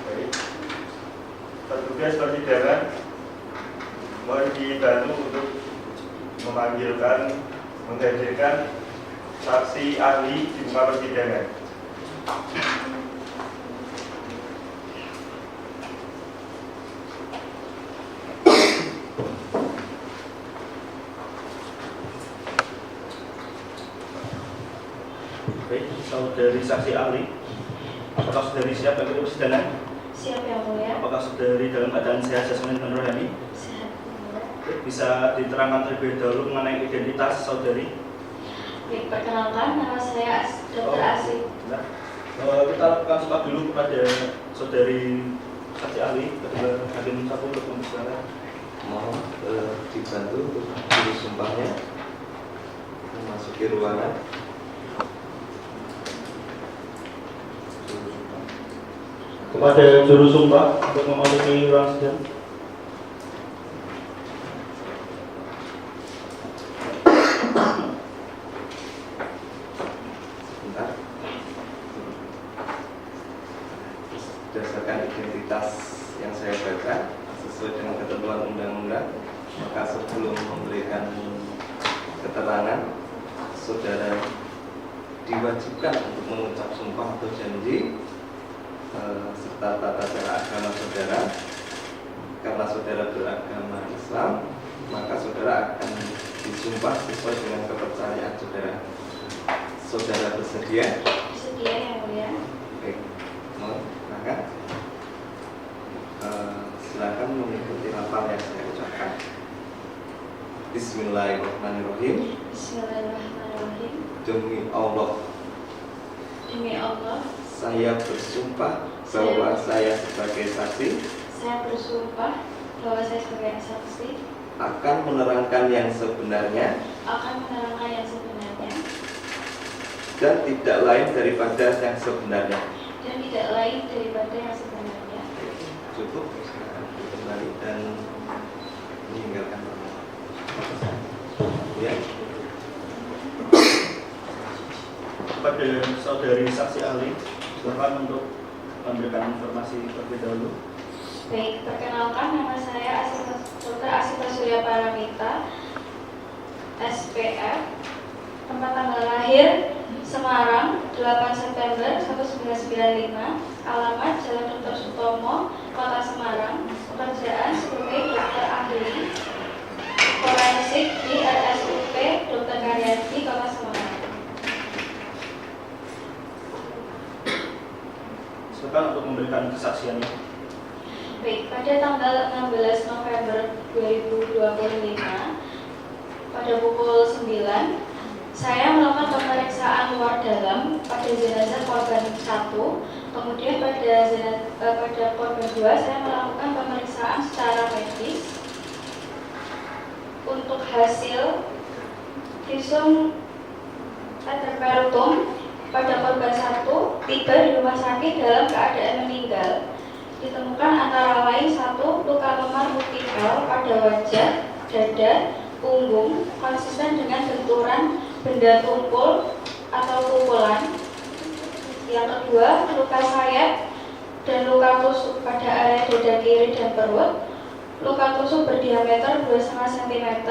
Baik. Petugas persidangan mohon dibantu untuk menghadirkan saksi ahli di muka persidangan. Baik, saudari saksi ahli, apakah saudari siap bagi persidangan? Siap yang mulia. Apakah saudari dalam keadaan sehat jasmani dan rohani? Sehat yang mulia. Baik, bisa diterangkan terlebih dahulu mengenai identitas saudari? Baik, perkenalkan nama saya Dr. Asih. Nah, kita lakukan sumpah dulu kepada saudari saksi ahli, kedua hakim satu untuk membicara. Mohon dibantu untuk juru sumpahnya memasuki ruangan. Kepada juru sumpah untuk memasuki ruang sidang. Sebentar. Berdasarkan identitas yang saya baca sesuai dengan ketentuan undang-undang, maka sebelum memberikan keterangan, saudara diwajibkan untuk mengucap sumpah atau janji serta tata cara agama saudara. Karena saudara beragama Islam, maka saudara akan disumpah sesuai dengan kepercayaan saudara. Saudara bersedia? Bersedia yang mulia. Baik, mohon silakan. Silakan mengikuti lafal yang saya ucapkan. Bismillahirrahmanirrahim. Bismillahirrahmanirrahim. Demi Allah, Demi Allah, saya bersumpah bahwa saya sebagai saksi saya bersumpah bahwa saya sebagai saksi akan menerangkan yang sebenarnya akan menerangkan yang sebenarnya dan tidak lain daripada yang sebenarnya. dan tidak lain daripada yang sebenarnya. Cukup, silakan kembali dan meninggalkan ruangan. Ya. Kepada saudari saksi ahli, silakan untuk memberikan informasi terlebih dahulu. Baik, perkenalkan nama saya Dr. Asita Surya Paramita, SPF, tempat tanggal lahir Semarang 8 September 1995, alamat Jalan Dr. Sutomo, Kota Semarang, pekerjaan sebagai dokter ahli forensik di RSUP Dr. Karyadi, Kota Semarang. Silakan untuk memberikan kesaksiannya. Baik, pada tanggal 16 November 2025 pada pukul 9 saya melakukan pemeriksaan luar dalam pada jenazah korban 1, kemudian pada korban 2 saya melakukan pemeriksaan secara medis untuk hasil visum interperotum. Pada korban 1 tiba di rumah sakit dalam keadaan meninggal. Ditemukan antara lain 1 luka memar multipel pada wajah, dada, punggung konsisten dengan benturan benda tumpul atau pukulan. Yang kedua, luka sayat dan luka tusuk pada area dada kiri dan perut. Luka tusuk berdiameter 2,5 cm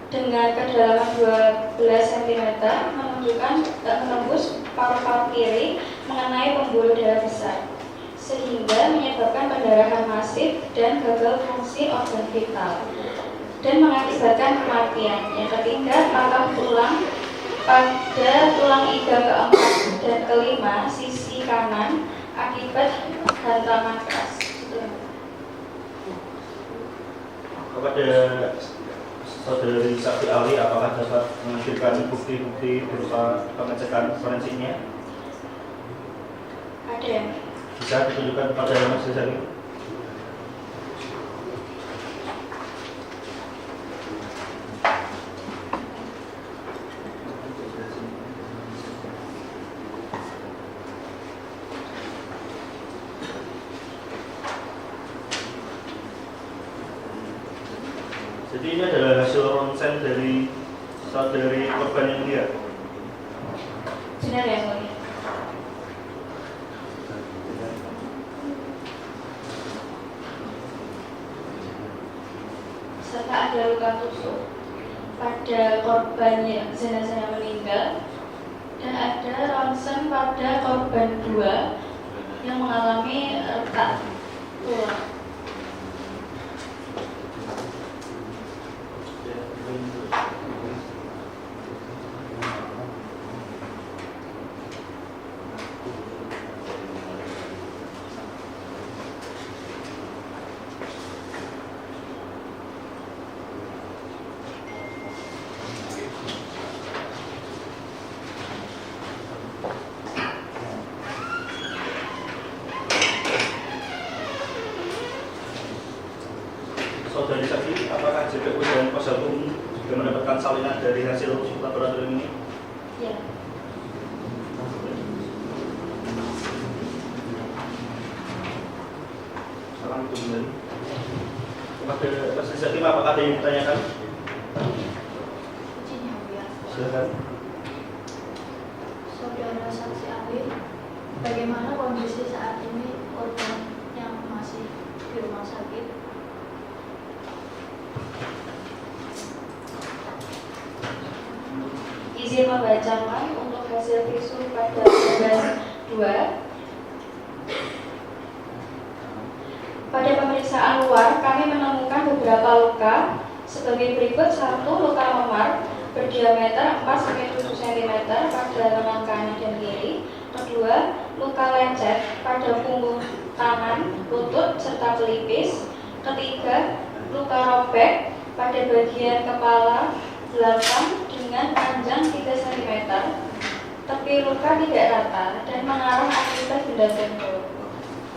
dengan kedalaman 12 cm menembus paru-paru kiri mengenai pembuluh darah besar sehingga menyebabkan pendarahan masif dan gagal fungsi organ vital dan mengakibatkan kematian. Yang ketiga, patah tulang pada tulang iga keempat dan kelima sisi kanan akibat hantaman keras. Kepada saudari saksi ahli, apakah dapat menghadirkan bukti-bukti berupa pengecekan forensiknya? Ada yang Bisa ditunjukkan pada majelis hakim? Jadi ini adalah hasil ronsen dari saudari korban yang mulia. benar yang mulia. Serta ada luka tusuk pada korban yang jenazahnya meninggal, dan ada ronsen pada korban 2 yang mengalami retak tulang. Saudari saksi, apakah JPU dan kuasa hukum juga mendapatkan salinan dari hasil laboratorium ini? Ya. Salam kembali. Kepada majelis hakim, apakah ada yang ditanyakan? Izin yang mulia. Silakan. Saudara saksi ahli, bagaimana kondisi saat ini korban yang masih di rumah sakit? Izin membacakan untuk hasil visum pada korban 2. Pada pemeriksaan luar, kami menemukan beberapa luka sebagai berikut. 1. Luka memar berdiameter 4-7 cm pada lengan kanan dan kiri. 2. Luka lecet pada punggung tangan, lutut, serta pelipis. 3. Luka robek pada bagian kepala belakang dengan panjang 3 cm. Tepi luka tidak rata dan mengarah akibat benda tumpul.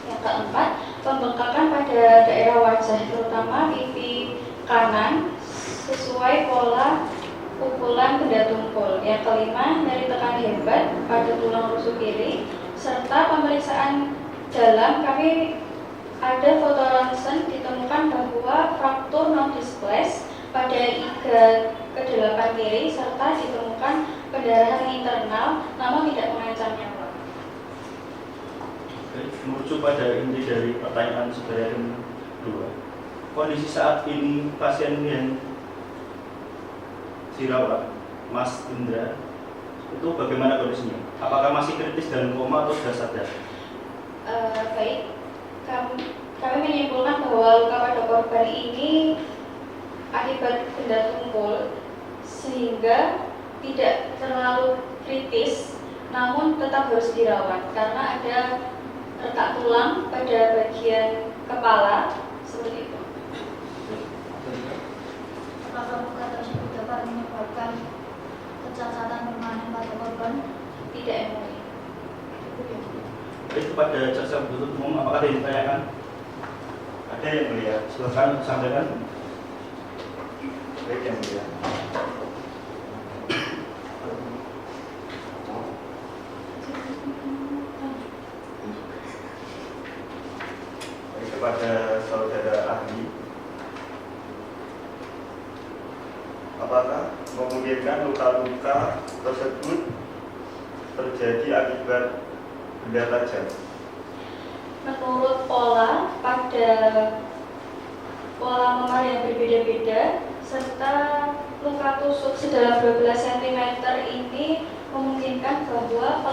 Yang keempat, pembengkakan pada daerah wajah, terutama pipi kanan, sesuai pola pukulan benda tumpul. Yang kelima, nyeri tekan hebat pada tulang rusuk kiri, serta pemeriksaan dalam kami ada foto ronsen ditemukan bahwa fraktur non displaced pada iga ke-8 kiri, serta ditemukan pendarahan internal namun tidak mengancam nyawa. Merujuk pada inti dari pertanyaan saudara yang kedua, kondisi saat ini pasien yang dirawat, Mas Indra, itu bagaimana kondisinya? Apakah masih kritis dan koma atau sudah sadar? Baik, kami menyimpulkan bahwa luka pada korban ini akibat benda tumpul, sehingga tidak terlalu kritis, namun tetap harus dirawat karena ada retak tulang pada bagian kepala seperti itu. Apakah luka tersebut dapat menyebabkan kecacatan permanen pada korban? Tidak emosi. Itu pada jaksa penuntut umum, apakah ada yang ditanyakan? Ada yang mulia, silakan sampaikan. Baik yang mulia. Kepada saudara ahli, apakah memungkinkan luka-luka tersebut terjadi akibat benda tajam? Menurut pola pada pola memar yang berbeda-beda serta luka tusuk sedalam 12 cm ini memungkinkan bahwa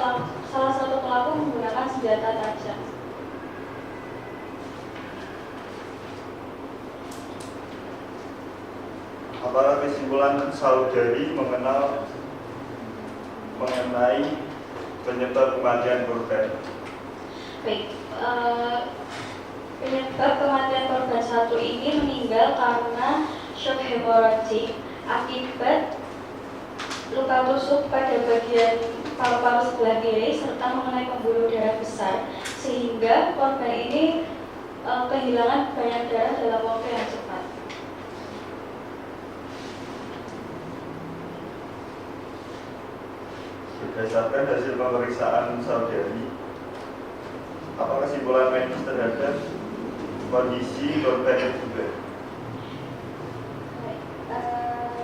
salah satu pelaku menggunakan senjata tajam. Apakah kesimpulan saudari mengenal mengenai penyebab kematian korban. Baik, penyebab kematian korban 1 ini meninggal karena shock hemorragik akibat luka tusuk pada bagian paru-paru sebelah kiri serta mengenai pembuluh darah besar, sehingga korban ini kehilangan banyak darah dalam waktu yang cepat. Berdasarkan hasil pemeriksaan saudari, apa kesimpulan medis terhadap kondisi korban juga?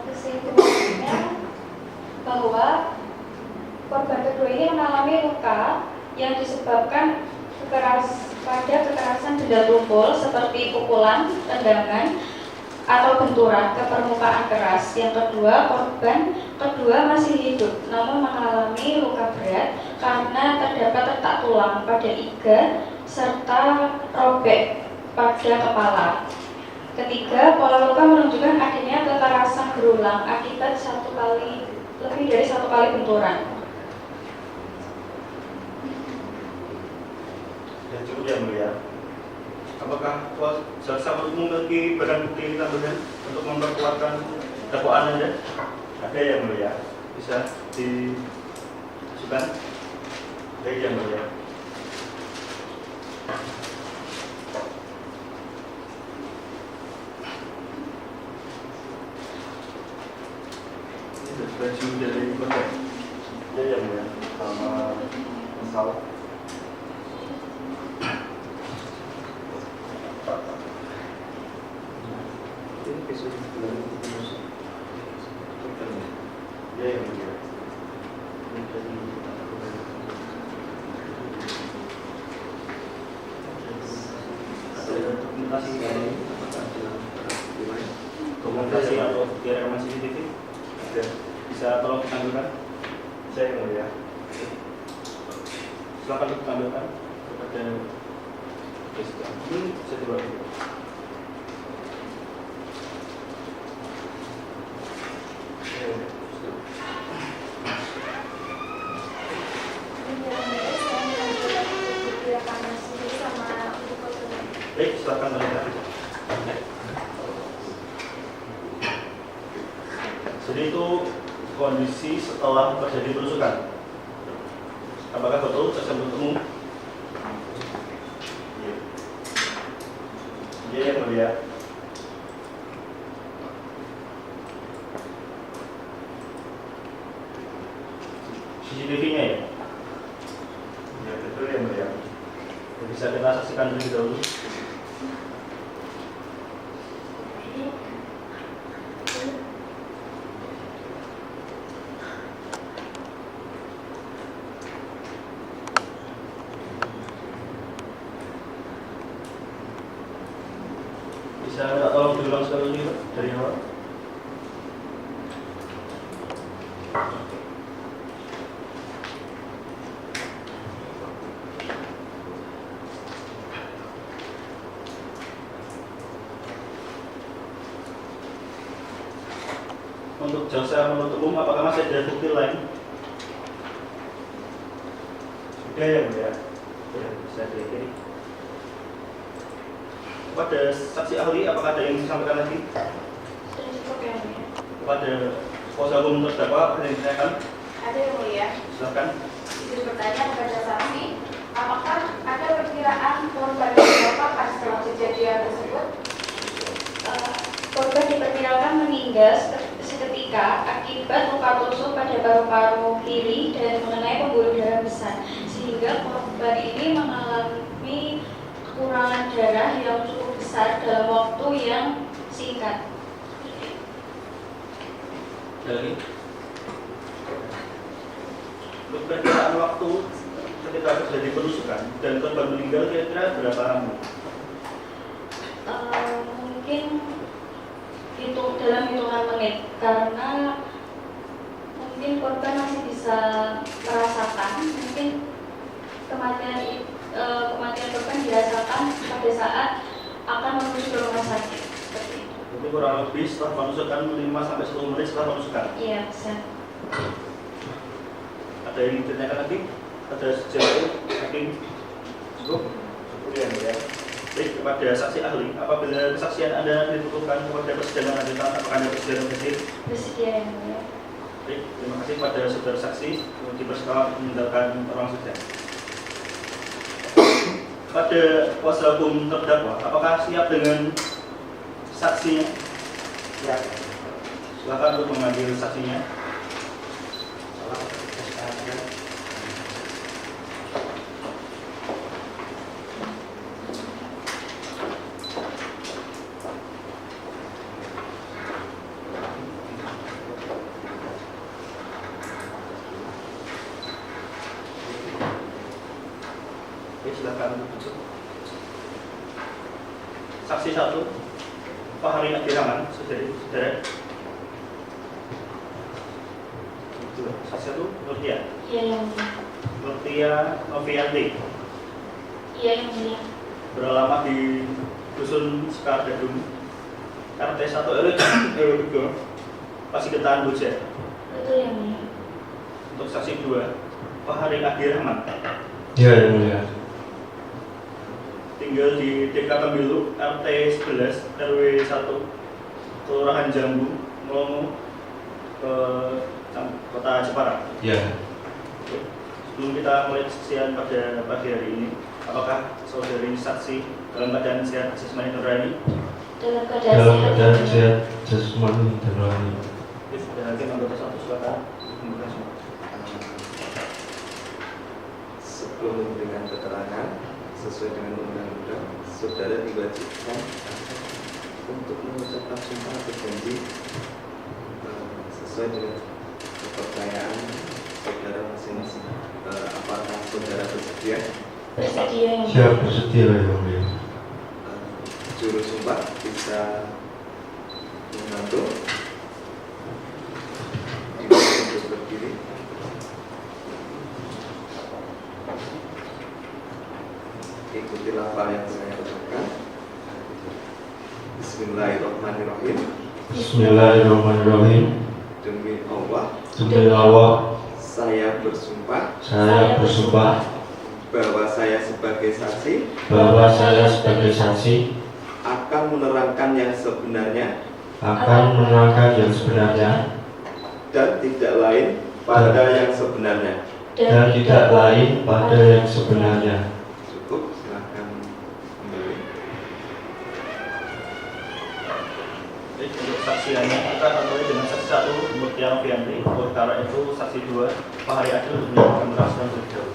Kesimpulannya bahwa korban kedua ini mengalami luka yang disebabkan kekerasan benda tumpul seperti pukulan, tendangan, atau benturan ke permukaan keras. Yang kedua, korban kedua masih hidup namun mengalami luka berat karena terdapat retak tulang pada iga serta robek pada kepala. Ketiga, pola luka menunjukkan adanya kekerasan berulang akibat lebih dari satu kali benturan. Dan cukup ya mulia. Apakah jaksa memiliki barang bukti tambahan untuk memperkuatkan dakwaan Anda? Ada yang mulia. Bisa diajukan? Baik yang mulia. Baju dari korban. Ya yang mulia. Sama misal. Ya yang mulia. Dokumentasi atau bukti rekaman CCTV? Ada. Bisa tolong ditampilkan? Saya yang mulia. Silakan ditampilkan kepada ini saya coba dulu. Baik, silakan lanjutkan. Jadi itu kondisi setelah terjadi penusukan. Apakah betul jaksa penuntut umum? Ya yang mulia. CCTV-nya ya? Ya betul yang mulia. Bisa kita saksikan terlebih dahulu. Bisa minta tolong diulang sekali lagi Pak, dari awal. Untuk jaksa penuntut umum, apakah masih ada bukti lain? Sudah yang mulia. Ya, bisa dilihat. Kepada saksi ahli, apakah ada yang disampaikan lagi? Sudah cukup ya, Mulia. Kepada kuasa hukum terdakwa, ada yang ditanyakan? Ada yang mulia. Silakan. Izin bertanya kepada saksi, apakah ada perkiraan korban berapa pas setelah kejadian tersebut? Korban diperkirakan meninggal seketika akibat luka tusuk pada paru-paru kiri dan mengenai pembuluh darah besar, sehingga korban ini mengalami kekurangan darah yang cukup besar dalam waktu yang singkat. Dari untuk perkiraan waktu ketika terjadi penusukan dan korban meninggal kira-kira berapa lama? Mungkin itu dalam hitungan menit, karena mungkin korban masih bisa merasakan, mungkin kematian korban dirasakan pada saat akan menuju ke rumah sakit. Seperti itu. Jadi kurang lebih setelah penusukan 5-10 menit setelah penusukan. Iya, bisa. Ada yang ditanyakan lagi? Ada sejauh hakim cukup? Cukup ya. Baik, kepada saksi ahli, apabila kesaksian Anda dibutuhkan kepada persidangan lanjutan, apakah Anda bersedia dan hadir? Bersedia yang mulia. Baik, terima kasih pada saudara saksi. Dipersilakan meninggalkan ruang sidang. Pada kuasa hukum terdakwa, apakah siap dengan saksinya? Ya. Silakan untuk mengambil saksinya. Silakan untuk saksi 1 Pak Hari Abdurrahman, saudara. Saksi 1 Nurtia. Iya yang mulia. Nurtia Novianti, Iya yang mulia. beralamat di Dusun Sekar Gadung, RT 1 RW 2, Pasiketan Boja. Betul yang mulia. Untuk saksi 2 Pak Hari Abdurrahman, Ya, yang mulia. tinggal di DK Tembilu RT 11 RW 1 Kelurahan Jambu, Melongo, ke Kota Jepara. Ya. Sebelum kita mulai kesaksian pada pagi hari ini, apakah saudari saksi dalam keadaan sehat jasmani dan rohani? Dalam keadaan Dalam sehat. keadaan sehat jasmani dan rohani. Dan hakim anggota 1 silakan membuka semua. Sebelum memberikan keterangan sesuai dengan undang-undang, saudara diwajibkan untuk mengucapkan sumpah atau janji sesuai dengan kepercayaan saudara masing-masing. Apakah saudara bersedia? Bersedia yang mulia. Siap bersedia, yang mulia. Juru sumpah bisa membantu untuk berdiri. Ikutilah apa yang saya katakan. Bismillahirrahmanirrahim. Bismillahirrahmanirrahim. Demi Allah, Demi Allah, saya bersumpah saya bersumpah bahwa saya sebagai saksi bahwa saya sebagai saksi akan menerangkan yang sebenarnya akan menerangkan yang sebenarnya dan tidak lain pada yang sebenarnya. dan tidak lain pada yang sebenarnya. Cukup, silahkan kembali. Baik, untuk saksiannya kita akan mulai dengan saksi 1 Nurtia Novianti, perkara itu saksi 2 Pak Hari Adil untuk menyampaikan keterangan lebih jauh.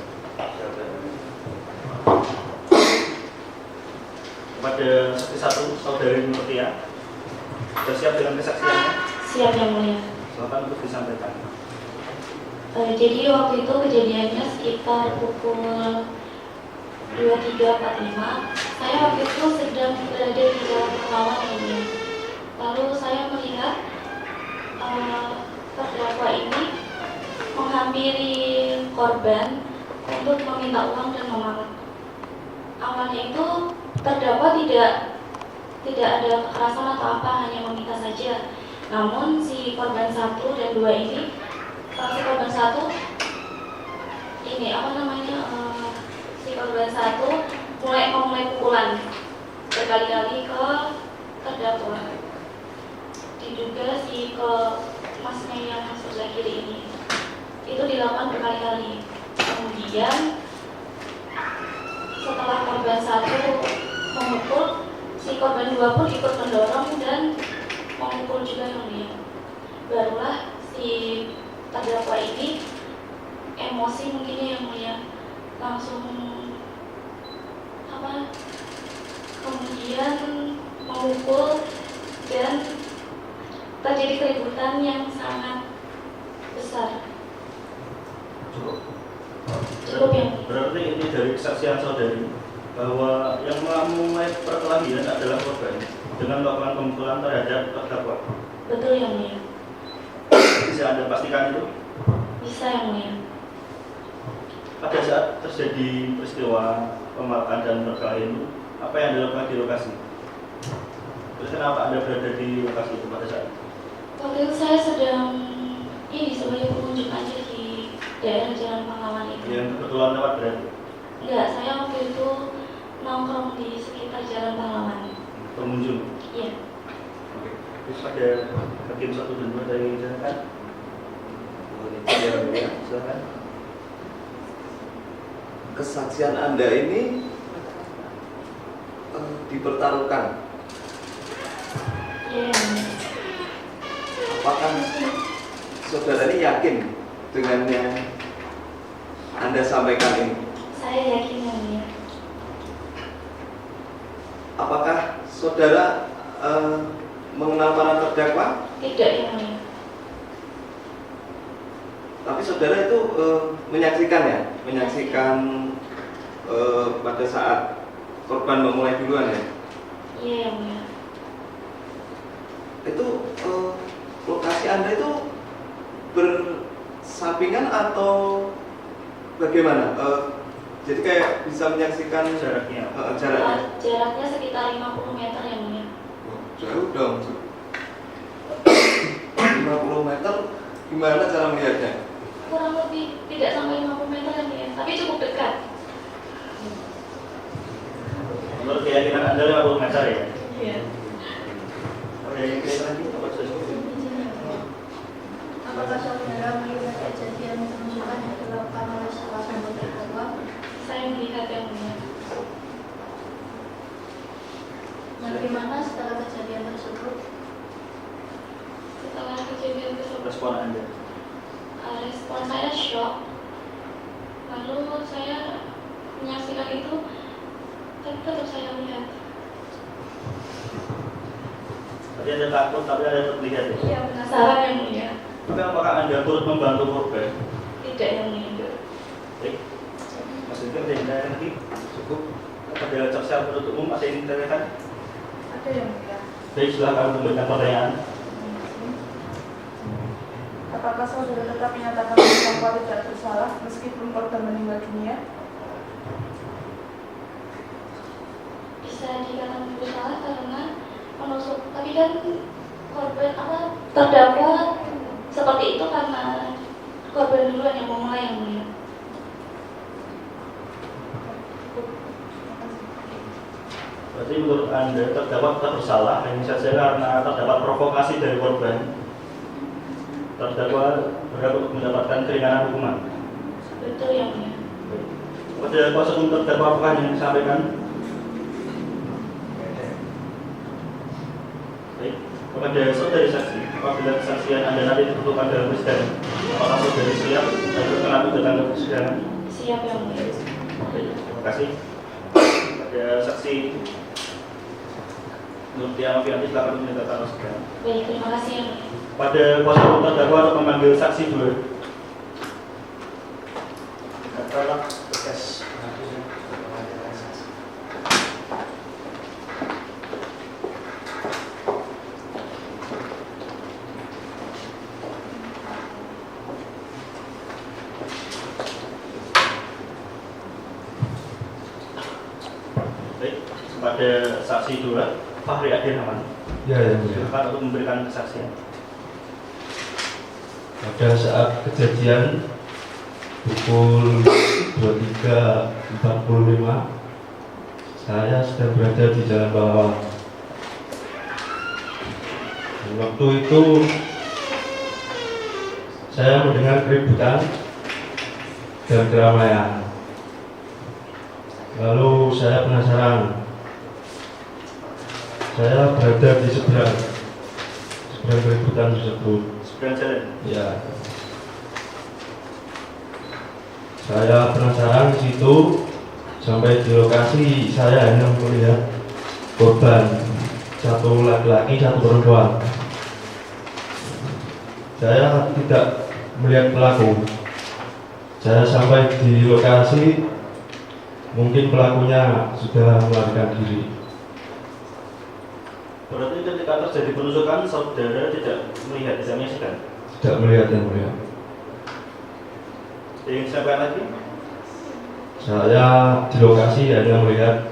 Kepada saksi 1 saudari Nurtia, sudah siap dengan kesaksiannya? Siap yang mulia. Silakan untuk disampaikan. Jadi waktu itu kejadiannya sekitar pukul 23.45. Saya waktu itu sedang berada di dalam ruangan ini. Lalu saya melihat terdakwa ini menghampiri korban untuk meminta uang dan memangut. Awalnya itu terdakwa tidak ada kekerasan atau apa, hanya meminta saja. Namun si korban 1 dan 2 ini, si korban 1 ini si korban 1 mulai pukulan berkali-kali ke terdakwa. Diduga si ke masnya yang sebelah kiri ini itu dilakukan berkali-kali. Kemudian setelah korban 1 memukul, si korban 2 pun ikut mendorong dan memukul juga yang dia. Barulah si terdakwa ini emosi mungkin yang mulia, langsung kemudian memukul dan terjadi keributan yang sangat besar. Cukup yang Berarti ini dari kesaksian saudari bahwa yang memulai perkelahian adalah korban dengan melakukan pemukulan terhadap terdakwa. betul yang mulia. Bisa Anda pastikan itu? Bisa yang mulia. Pada saat terjadi peristiwa pemalakan dan perkelahian itu, apa yang dilakukan di lokasi? Terus kenapa Anda berada di lokasi itu pada saat itu? Waktu itu saya sedang sebagai pengunjung aja di daerah Jalan kebetulan lewat berarti? Enggak, saya waktu itu nongkrong di sekitar Jalan Pahlawan. Pengunjung? Iya. Oke. Terus pada hakim 1 dan 2 dari silakan. Ya, silakan. Kesaksian Anda ini dipertaruhkan. Iya. Apakah saudara ini yakin dengan yang Anda sampaikan ini? Saya yakin yang mulia. Apakah saudara mengenal para terdakwa? Tidak yang mulia. Tapi saudara itu menyaksikan ya? Menyaksikan pada saat korban memulai duluan ya? Iya yang mulia. Itu lokasi Anda itu bersampingan atau bagaimana? Jadi kayak bisa menyaksikan Jaraknya? jaraknya? Jaraknya sekitar 50 meter yang mulia. Jauh dong. 50 meter, gimana cara melihatnya? Kurang lebih tidak sampai 50 meter yang mulia, tapi cukup dekat. Menurut keyakinan Anda 50 meter ya? Iya. Ada yang kira lagi? Apa saja? Apakah saudara melihat kejadian penusukan yang dilakukan oleh salah satu terdakwa? Saya melihat yang mulia. Bagaimana setelah kejadian tersebut? Setelah kejadian tersebut, Respon Anda? respon saya shock. Lalu saya menyaksikan itu, tapi tetap saya lihat. Tadi Anda takut, tapi Anda tetap lihat ya? Iya, penasaran yang mulia. Tapi apakah Anda turut membantu korban? Tidak yang mulia. Baik. Maksudnya ada yang lain lagi? Cukup? Pada jaksa penuntut umum ada yang ditanyakan? Ada yang mulia. Baik, silakan memberikan pertanyaan. Apakah saudara tetap menyatakan terdakwa tidak bersalah meskipun korban meninggal dunia? Bisa dikatakan bersalah karena menusuk, tapi kan korban terdakwa seperti itu karena korban duluan yang memulai yang mulia. Berarti menurut Anda terdakwa tetap bersalah hanya saja karena terdapat provokasi dari korban. Terdakwa berhak untuk mendapatkan keringanan hukuman. Betul yang mulia. Pada kuasa hukum terdakwa apakah yang disampaikan? Baik. Kepada saudari saksi, apabila kesaksian Anda nanti ditentukan dalam persidangan, apakah saudari siap dan berkenan untuk datang ke persidangan? Siap yang mulia. Baik, terima kasih. Pada saksi Nurtia Novianti, silakan menyatakan persidangan. Baik, terima kasih yang mulia. Pada kuasa hukum terdakwa untuk memanggil saksi 2. Tolong tugas pengaduan pemanggilan saksi. Baik, pada saksi 2, Fahri Adil Haman. Ya, yang mulia. Silakan untuk memberikan kesaksian. Pada saat kejadian pukul 23.45 saya sedang berada di Jalan Pahlawan. Waktu itu saya mendengar keributan dan keramaian. Lalu saya penasaran. Saya berada di seberang keributan tersebut. Seberang jalan. Ya. Saya penasaran di situ. Sampai di lokasi saya hanya melihat korban, satu laki-laki, satu perempuan. Saya tidak melihat pelaku. Saya sampai di lokasi, mungkin pelakunya sudah melarikan diri. Berarti ketika terjadi penusukan, saudara tidak melihat, bisa menyaksikan? Tidak melihat yang mulia. Ingin disampaikan lagi? Saya di lokasi hanya melihat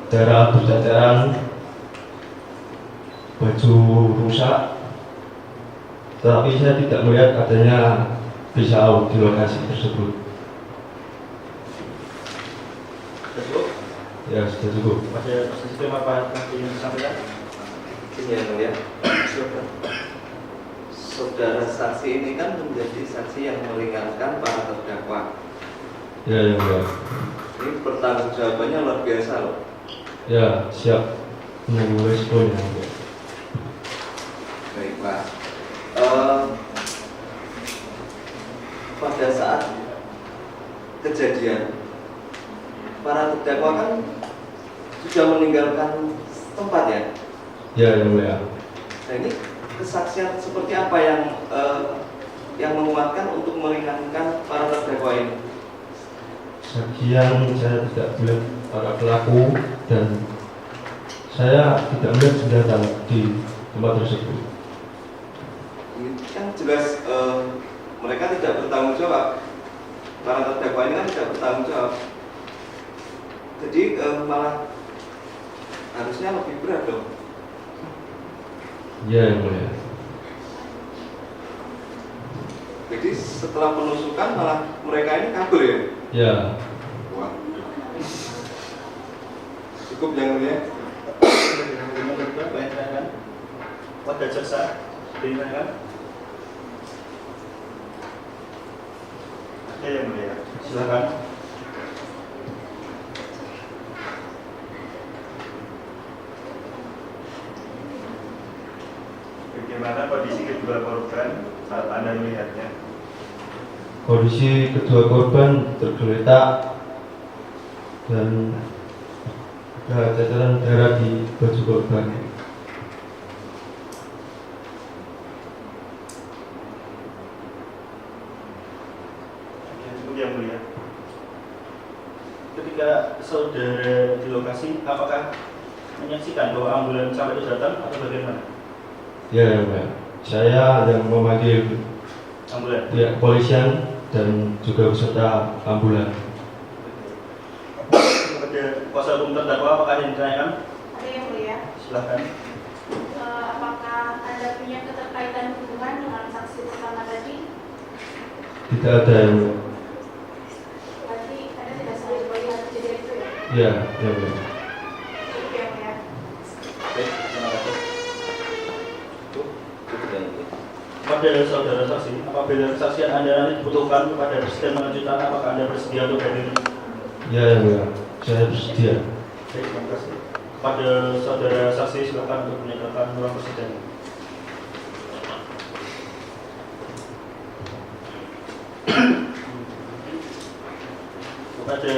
darah berceceran, baju rusak, tapi saya tidak melihat adanya pisau di lokasi tersebut. Ya, sudah cukup. Pada proses itu apa yang disampaikan? Iya, ya. Saudara saksi ini kan menjadi saksi yang meringankan para terdakwa. Ya, yang mulia. Ini pertanggung jawabannya luar biasa loh. Ya, siap menunggu responnya. Baik, Pak. Pada saat kejadian, para terdakwa kan sudah meninggalkan tempat ya. Ya, yang mulia. Nah, ini kesaksian seperti apa yang menguatkan untuk meringankan para terdakwa ini? Sekian saya tidak melihat para pelaku dan saya tidak melihat senjata di tempat tersebut. Ini kan jelas mereka tidak bertanggung jawab. Para terdakwa ini kan tidak bertanggung jawab. Jadi malah harusnya lebih berat dong. Ya, yang mulia. Jadi setelah penusukan malah mereka ini kabur ya? Ya, Wah. Cukup yang mulia. Pada jaksa diingatkan. Ada yang mulia. Silakan. Bagaimana kondisi kedua korban saat Anda melihatnya? kondisi kedua korban tergeletak dan ada ceceran darah di baju korban. Cukup yang mulia. Ketika saudara di lokasi, apakah menyaksikan bahwa ambulans sampai itu datang atau bagaimana? Ya, yang mulia. Saya yang memanggil Ambulans. pihak kepolisian dan juga beserta ambulan. Kepada kuasa hukum terdakwa, apakah yang ditanyakan? Ada yang mulia. Silahkan. Apakah Anda punya keterkaitan hubungan dengan saksi pertama tadi? Tidak ada yang mulia. Berarti Anda tidak sengaja melihat kejadian itu ya? Ya, yang mulia. Cukup yang mulia. Baik, terima kasih. Cukup yang mulia. Kepada saudara saksi, apabila kesaksian Anda nanti dibutuhkan kepada presiden lanjutan, apakah Anda bersedia untuk hadir? Ya, yang mulia. Saya bersedia. Baik, terima kasih. Kepada saudara saksi, silakan untuk meninggalkan ruang persidangan. Kepada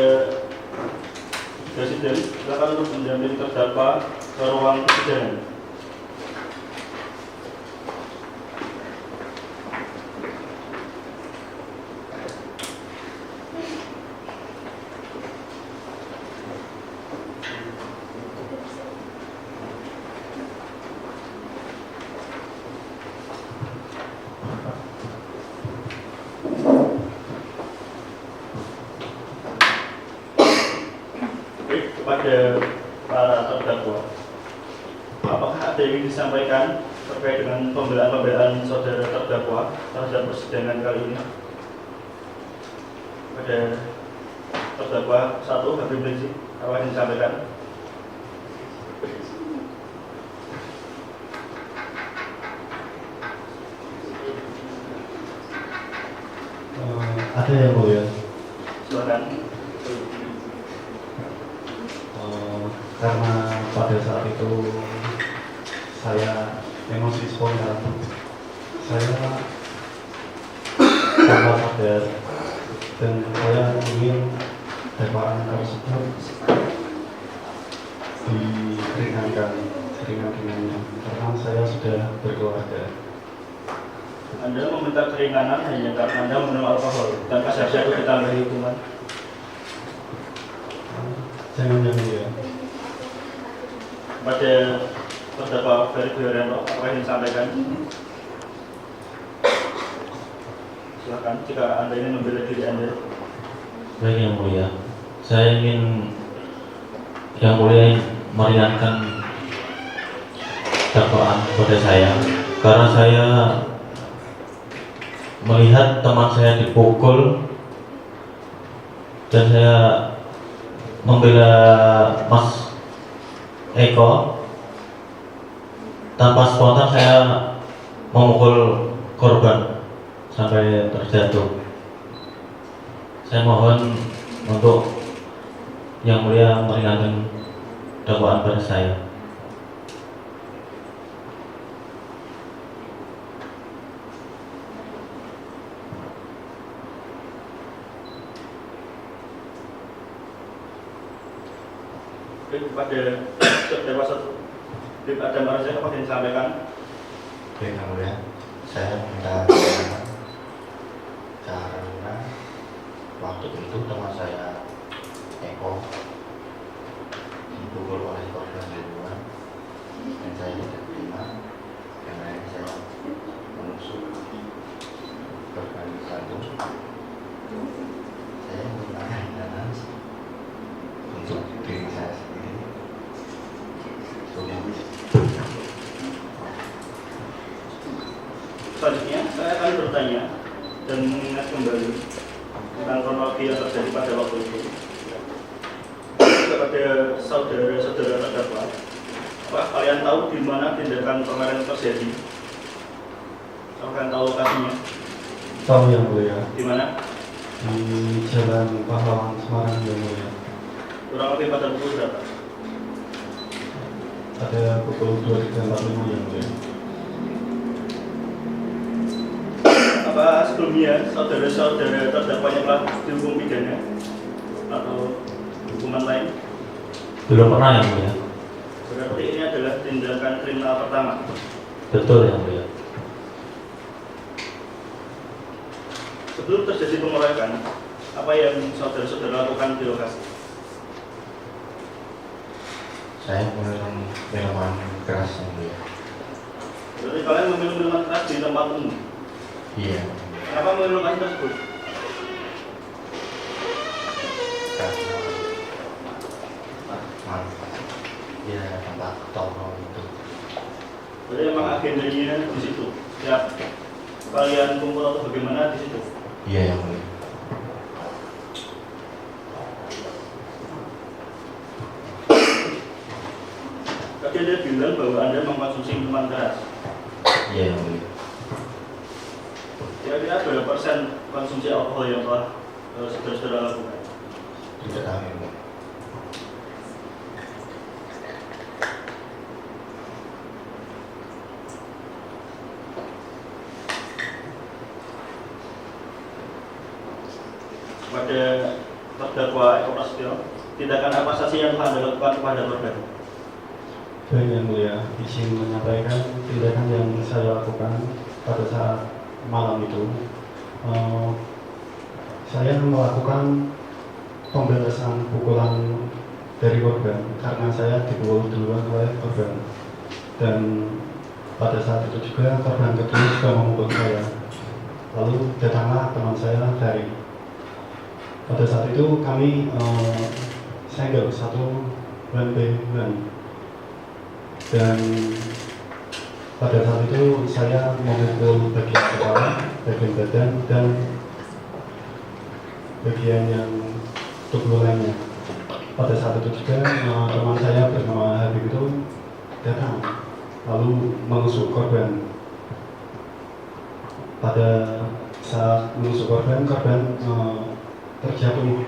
presiden, silakan untuk mendampingi terdakwa ke ruang persidangan. Kepada para terdakwa, apakah ada yang ingin disampaikan terkait dengan pembelaan saudara terdakwa terhadap persidangan kali ini? Kepada terdakwa 1, Habib Rizik, apa yang disampaikan? Ada yang mulia. Silakan. Karena pada saat itu saya emosi spontan, saya tanpa sadar dan saya ingin dakwaan tersebut diringankan ringan-ringannya karena saya sudah berkeluarga. Anda meminta keringanan hanya karena Anda minum alkohol, tanpa sadar itu ditambahi hukuman. Jangan yang mulia. Kepada terdakwa Ferry Wiranto, apa yang disampaikan? Silakan, jika Anda ingin membela diri Anda. Baik, yang mulia, saya ingin yang mulia meringankan dakwaan kepada saya karena saya melihat teman saya dipukul dan saya membela Mas Eko. Tanpa spontan saya memukul korban sampai terjatuh. Saya mohon untuk Yang Mulia meringankan dakwaan pada saya. Kepada terdakwa satu, ada marah apa yang disampaikan? Oke, Yang Mulia, saya minta karena waktu itu teman saya Eko dipukul oleh korban duluan dan saya tidak terima, karena saya menusuk korban satu. Saya minta hindaran untuk diri saya sendiri. Selanjutnya, saya akan bertanya dan mengingat kembali tentang kronologi yang terjadi pada waktu itu kepada saudara-saudara terdakwa. Apakah kalian tahu di mana tindakan kemarin terjadi? Apakah kalian tahu lokasinya? Tahu Yang Mulia. Di mana? Di Jalan Pahlawan Semarang Yang Mulia. Kurang lebih pada pukul berapa? Ada pukul 23.45 Yang Mulia. Apa sebelumnya saudara-saudara terdakwanya telah dihukum pidana atau hukuman lain? Belum pernah, Yang Mulia. Berarti ini adalah tindakan kriminal pertama. Betul, Yang Mulia. Sebelum terjadi pengeroyokan, apa yang saudara-saudara lakukan di lokasi? Saya minum minuman keras Yang Mulia. Berarti kalian meminum minuman keras di tempat umum? Iya. Kenapa meminum lokasi tersebut? Karena ya tempat toko itu. Berarti memang agendanya di situ. Setiap kalian kumpul atau bagaimana di situ? Iya, Yang Mulia. Tadi Anda bilang bahwa Anda mengkonsumsi minuman keras. Iya, Yang Mulia. Kira-kira berapa persen konsumsi alkohol yang telah saudara-saudara lakukan? Tidak tahu, Yang Mulia. Kepada terdakwa Eko Prasetyo, tindakan apa saja yang telah Anda lakukan kepada korban? Baik Yang Mulia, izin menyampaikan tindakan yang saya lakukan pada saat malam itu. Saya melakukan pembalasan pukulan dari korban karena saya dipukul duluan oleh korban, dan pada saat itu juga korban kedua juga memukul saya. Lalu datanglah teman saya Ferry. Pada saat itu kami senggol satu one by one, dan pada saat itu saya memukul bagian kepala, bagian badan, dan bagian yang tubuh lainnya. Pada saat itu juga teman saya bernama Habib itu datang lalu menusuk korban. Pada saat menusuk korban terjatuh,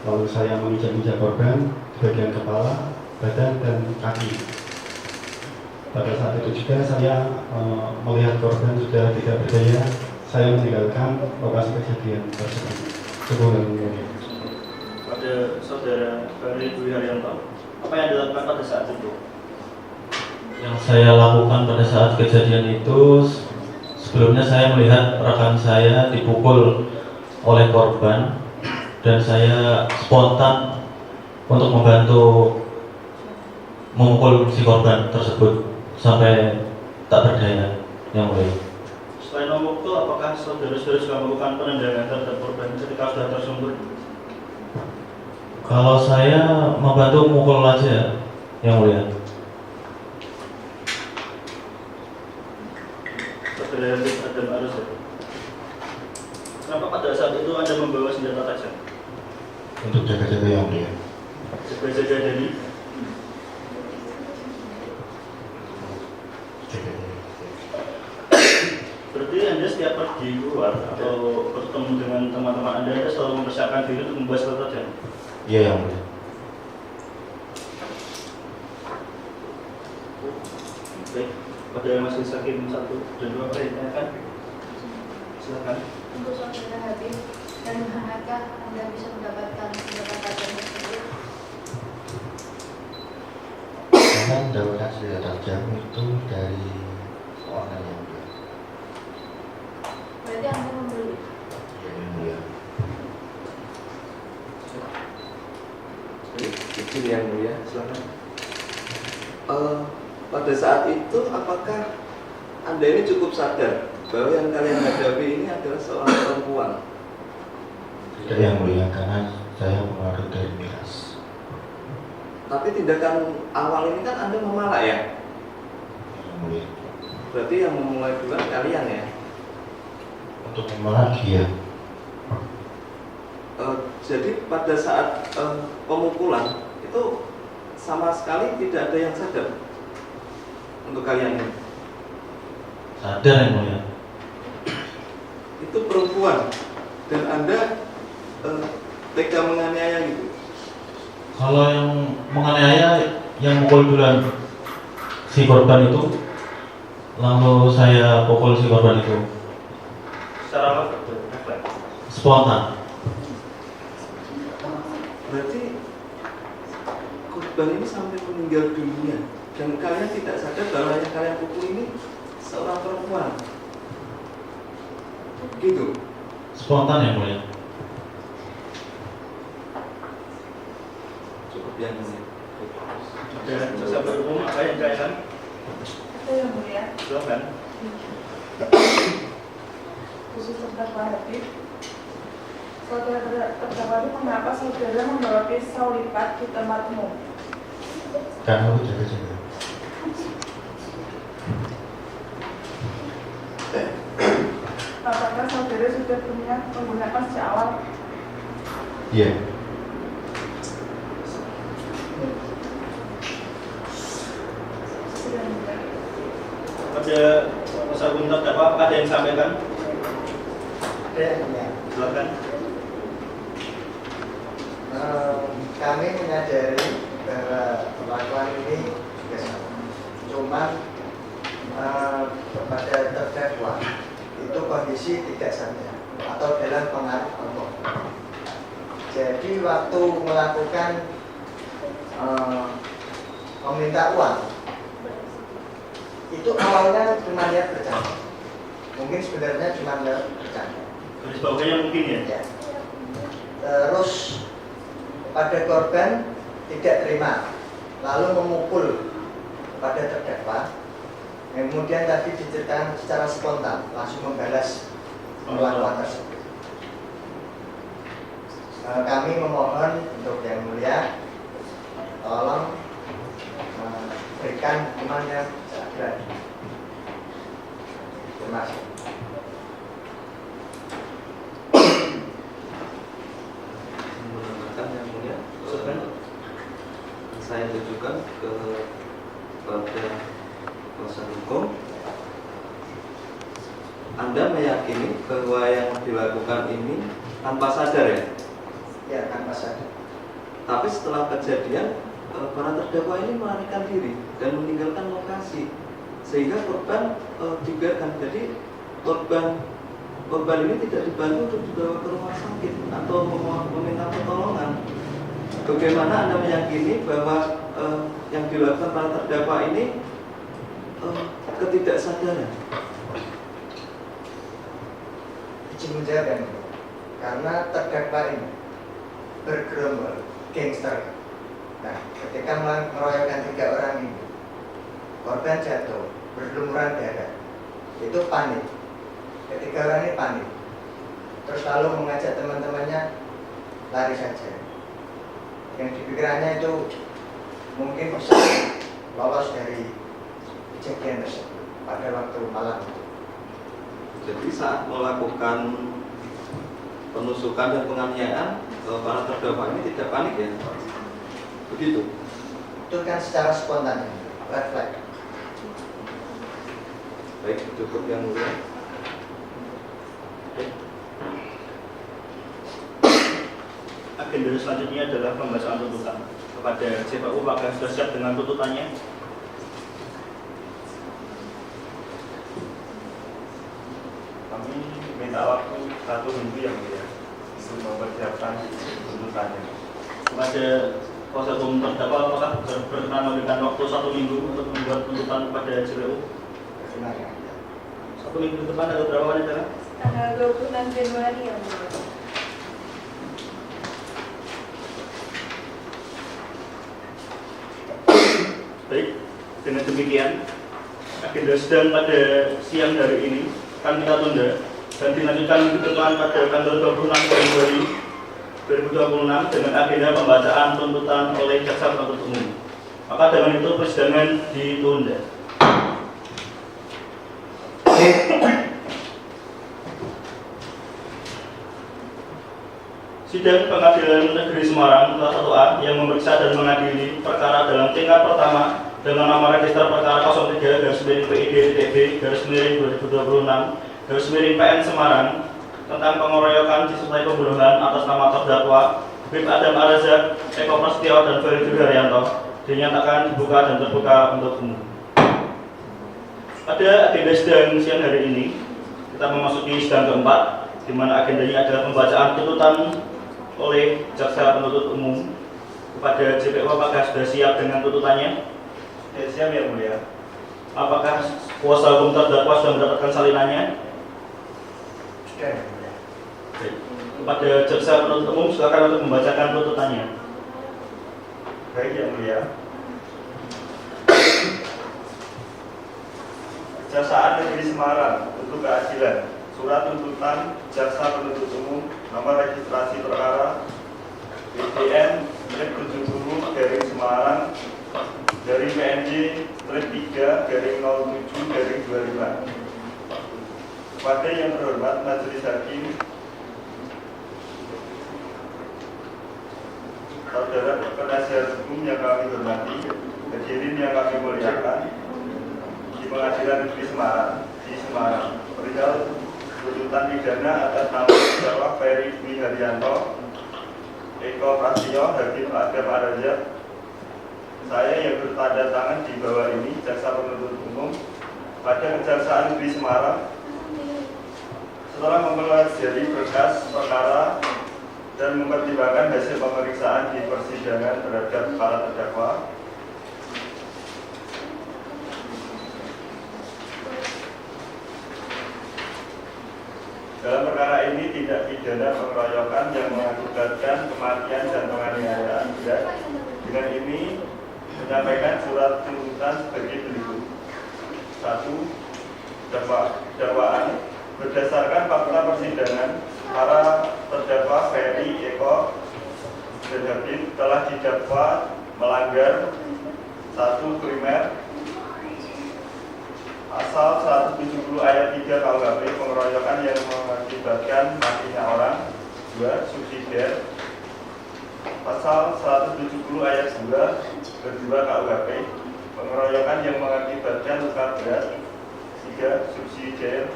lalu saya menginjak-injak korban di bagian kepala, badan, dan kaki. Pada saat itu juga saya melihat korban sudah tidak berdaya, saya meninggalkan lokasi kejadian tersebut. Pada saudara Ferry Dwi Haryanto, apa yang dilakukan pada saat itu? Yang saya lakukan pada saat kejadian itu, sebelumnya saya melihat rekan saya dipukul oleh korban, dan saya spontan untuk membantu memukul si korban tersebut sampai tak berdaya, Yang Mulia. Selain memukul, apakah saudara-saudara sudah melakukan penendangan terhadap korban ketika sudah tersungkur? Kalau saya membantu memukul aja, Yang Mulia. Saudara Adam Arus, kenapa pada saat itu Anda membawa senjata tajam? Untuk jaga-jaga Yang Mulia. Jaga Dani. Berarti Anda setiap pergi keluar atau bertemu dengan teman-teman Anda selalu mempersiapkan diri untuk membahas pertanyaan? Iya, yang mulia. Baik, pada Majelis Hakim 1 dan 2 apa yang ditanyakan? Silakan. Untuk saudara Habib, dan manakah Anda bisa mendapatkan senjata tajam tersebut? Saya mendapatkan senjata tajam itu dari orang yang mulia. Berarti Anda membeli. Iya, yang mulia. Izin yang mulia, silakan. Pada saat itu apakah Anda ini cukup sadar bahwa yang kalian hadapi ini adalah seorang perempuan? Tidak, yang mulia, karena saya pengaruh dari miras. Tapi tindakan awal ini kan Anda memalak ya? Yang mulia. Berarti yang memulai duluan kalian ya? Untuk memalak dia. Jadi pada saat pemukulan itu sama sekali tidak ada yang sadar untuk kalian ini. Sadar yang mulia. Itu perempuan dan Anda tega menganiaya gitu. Kalau yang menganiaya, yang mukul duluan si korban itu, lalu saya pukul si korban itu. Secara apa? Spontan. Berarti korban ini sampai meninggal dunia dan kalian tidak sadar bahwa yang kalian pukul ini seorang perempuan. Gitu. Spontan yang mulia. Cukup yang ini. Dan sahabat umum apa yang ditanyakan? Ada yang mulia. Silakan. Khusus terdakwa Habib, saudara terdakwa itu mengapa saudara membawa pisau lipat di tempat umum? Karena aku jaga-jaga. Apakah saudara sudah punya menggunakan sejak awal? Iya. Sudah mulia. Pada masa hukum terdakwa ada yang disampaikan? Ada yang mulia. Silakan. Kami menyadari bahwa perlakuan ini juga sama. Cuma kepada terdakwa itu kondisi tidak sadar atau dalam pengaruh alkohol. Jadi waktu melakukan meminta uang itu awalnya cuma niat bercanda. Mungkin sebenarnya cuma niat bercanda. Garis bawahnya mungkin ya? Ya. Terus pada korban tidak terima, lalu memukul pada terdakwa. Kemudian tadi diceritakan secara spontan, langsung membalas perlakuan tersebut. Kami memohon untuk yang mulia, tolong berikan hukuman yang seadil. Terima kasih. Mendengarkan yang mulia, saya tujukan kepada kuasa hukum. Anda meyakini bahwa yang dilakukan ini tanpa sadar ya? Ya, tanpa sadar. Tapi setelah kejadian, para terdakwa ini melarikan diri dan meninggalkan lokasi, sehingga korban juga kan, jadi korban ini tidak dibantu untuk dibawa ke rumah sakit atau meminta pertolongan. Bagaimana Anda meyakini bahwa yang dilakukan para terdakwa ini ketidaksadaran? Izin menjawab yang mulia. Karena terdakwa ini bergerombol gangster. Nah, ketika mengeroyokkan 3 orang ini, korban jatuh, berlumuran darah, itu panik. Ketiga orang ini panik, terus lalu mengajak teman-temannya lari saja. Yang dipikirannya itu mungkin bisa lolos dari kejadian tersebut pada waktu malam itu. Jadi saat melakukan penusukan dan penganiayaan, para terdakwa ini tidak panik ya? Begitu. Itu kan secara spontan, red flag. Baik, cukup yang mulia. Agenda selanjutnya adalah pembacaan tuntutan kepada JPU. Apakah sudah siap dengan tuntutannya? Kami minta waktu 1 minggu yang mulia untuk mempersiapkan tuntutannya. Kepada kuasa hukum terdakwa, apakah berkenan memberikan waktu 1 minggu untuk membuat tuntutan kepada JPU? 1 minggu ke depan atau berapa hari saja? Tanggal 26 Januari yang mulia. Baik, dengan demikian agenda sidang pada siang hari ini akan kita tunda dan dilanjutkan minggu depan pada tanggal 26 Februari 2026 dengan agenda pembacaan tuntutan oleh jaksa penuntut umum. Maka dengan itu persidangan ditunda. Sidang Pengadilan Negeri Semarang kelas 1A yang memeriksa dan mengadili perkara dalam tingkat pertama dengan nomor register perkara 03-PID-TB-2026-PN Semarang tentang pengeroyokan disertai pembunuhan atas nama terdakwa Habib Adam Al-Razak, Eko Prasetyo dan Ferry Haryanto dinyatakan dibuka dan terbuka untuk umum. Pada agenda sidang siang hari ini kita memasuki sidang keempat, di mana agendanya adalah pembacaan tuntutan oleh jaksa penuntut umum kepada JPU. Apakah sudah siap dengan tuntutannya? Ya, siap yang mulia. Apakah kuasa hukum terdakwa sudah mendapatkan salinannya? Sudah. Baik. Kepada jaksa penuntut umum silakan untuk membacakan tuntutannya. Baik yang mulia. Kejaksaan Negeri Semarang untuk keadilan. Surat tuntutan jaksa penuntut umum nomor registrasi perkara BDN 70 Semarang dari PNJ 3/07/25. Kepada yang terhormat Majelis Hakim, saudara penasihat hukum yang kami hormati, hadirin yang kami muliakan, di Pengadilan Negeri Semarang di Semarang, perihal tuntutan pidana atas nama terdakwa Ferry Haryanto, Eko Prasetyo, Hakim Adam Al-Razak. Saya yang bertanda tangan di bawah ini, jaksa penuntut umum pada Kejaksaan Negeri Semarang, setelah mempelajari berkas perkara dan mempertimbangkan hasil pemeriksaan di persidangan terhadap para terdakwa, dalam perkara ini tindak pidana pengeroyokan yang mengakibatkan kematian dan penganiayaan berat. Dengan ini menyampaikan surat tuntutan sebagai berikut. 1. Dakwaan berdasarkan fakta persidangan, para terdakwa Ferry, Eko, dan Habib telah didakwa melanggar 1. Primer Pasal 170 ayat 3 KUHP pengeroyokan yang mengakibatkan matinya orang. 2. Subsidiar Pasal 170 ayat 2 kedua KUHP pengeroyokan yang mengakibatkan luka berat. 3. Subsidiar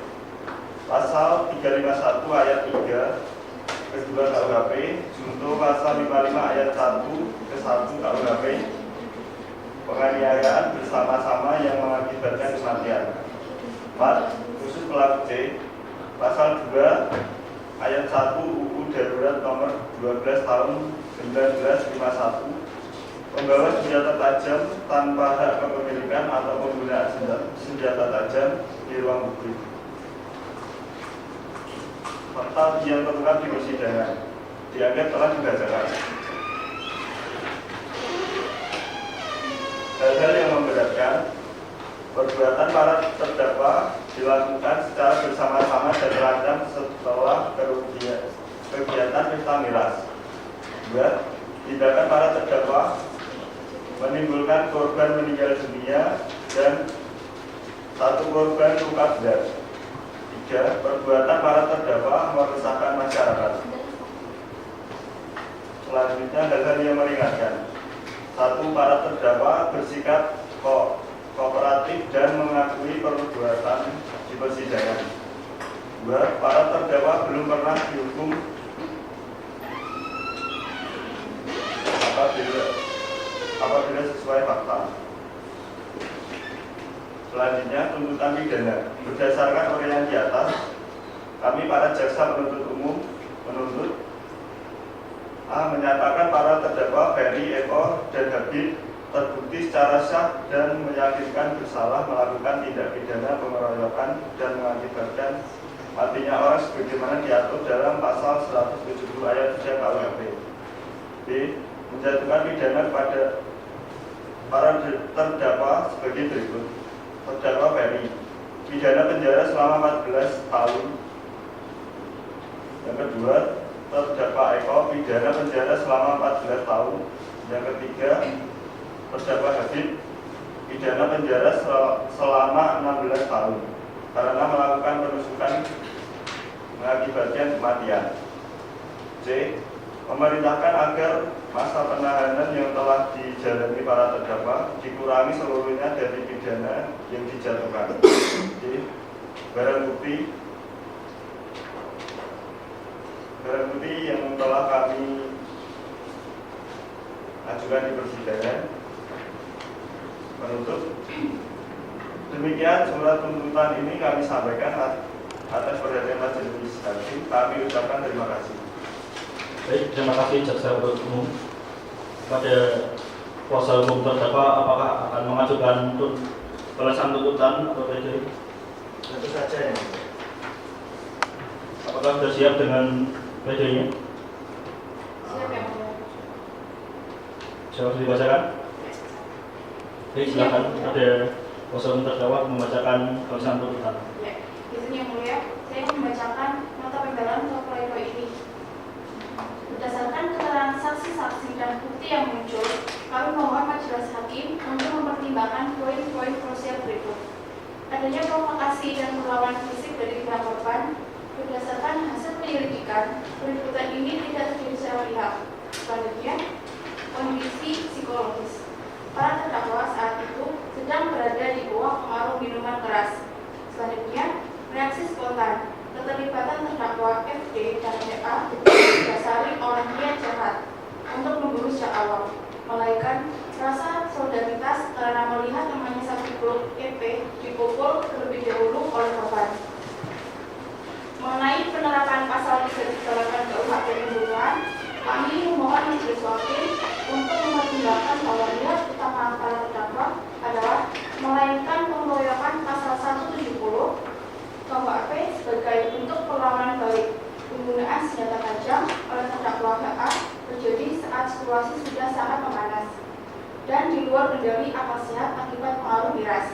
Pasal 351 ayat 3 kedua KUHP junto Pasal 55 ayat 1 ke 1 KUHP penganiayaan bersama-sama yang mengakibatkan kematian. 4. Khusus pelaku C, Pasal 2 ayat 1 UU Darurat nomor 12 tahun 1951, membawa senjata tajam tanpa hak kepemilikan atau penggunaan senjata tajam di ruang publik. Fakta yang terungkap di persidangan dianggap telah dibacakan. Hal-hal yang memberatkan, perbuatan para terdakwa dilakukan secara bersama-sama dan terancam setelah kegiatan pesta miras. 2. Tindakan para terdakwa menimbulkan korban meninggal dunia dan 1 korban luka berat. 3. Perbuatan para terdakwa meresahkan masyarakat. Selanjutnya hal-hal yang meringankan. 1. Para terdakwa bersikap kooperatif dan mengakui perbuatan di persidangan. 2. Para terdakwa belum pernah dihukum apabila sesuai fakta. Selanjutnya, tuntutan pidana. Berdasarkan uraian di atas, kami para jaksa penuntut umum menuntut A. Menyatakan para terdakwa Ferry, Eko, dan Habib terbukti secara sah dan meyakinkan bersalah melakukan tindak pidana pengeroyokan dan mengakibatkan matinya orang sebagaimana diatur dalam pasal 170 ayat 3 KUHP. B. Menjatuhkan pidana kepada para terdakwa sebagai berikut. Terdakwa Ferry, pidana penjara selama 14 tahun. Yang kedua, terdakwa Eko, pidana penjara selama 14 tahun. Yang ketiga, terdakwa Habib, pidana penjara selama 16 tahun karena melakukan penusukan mengakibatkan kematian. C. Memerintahkan agar masa penahanan yang telah dijalani para terdakwa dikurangi seluruhnya dari pidana yang dijatuhkan. D. Barang bukti yang telah kami ajukan di persidangan. Penuntut, demikian surat tuntutan ini kami sampaikan atas perhatian majelis hakim. Kami ucapkan terima kasih. Baik, terima kasih jaksa penuntut umum. Pada kuasa hukum terdakwa, apakah akan mengajukan balasan tuntutan atau tidak? Tentu saja ya. Apakah sudah siap dengan PD-nya? Siap ya, Mulia. Siapa sudah dibacakan? Baik, silakan. Ada kuasa hukum terdakwa membacakan balasan tuntutan. Ya, izin yang mulia, saya membacakan nota pembelaan untuk pledoi ini. Berdasarkan keterangan saksi-saksi dan bukti yang muncul, kami mohon majelis hakim untuk mempertimbangkan poin-poin krusial berikut. Adanya provokasi dan perlawanan fisik dari pihak korban. Berdasarkan hasil penyelidikan, peliputan ini tidak terjadi secara lihat. Selanjutnya, kondisi psikologis. Para terdakwa saat itu sedang berada di bawah pengaruh minuman keras. Selanjutnya, reaksi spontan. Keterlibatan terdakwa FD dan DA didasari oleh niat jahat untuk membunuh sejak awal, melainkan rasa solidaritas karena melihat temannya satu grup EP dipukul terlebih dahulu oleh korban. Mengenai penerapan pasal 338 KUHP pembunuhan, kami memohon majelis hakim untuk mempertimbangkan bahwa niat utama para terdakwa adalah melainkan pengeroyokan pasal 170 KUHP sebagai bentuk perlawanan balik. Penggunaan senjata tajam oleh terdakwa HA terjadi saat situasi sudah sangat memanas dan di luar kendali akal sehat akibat pengaruh miras.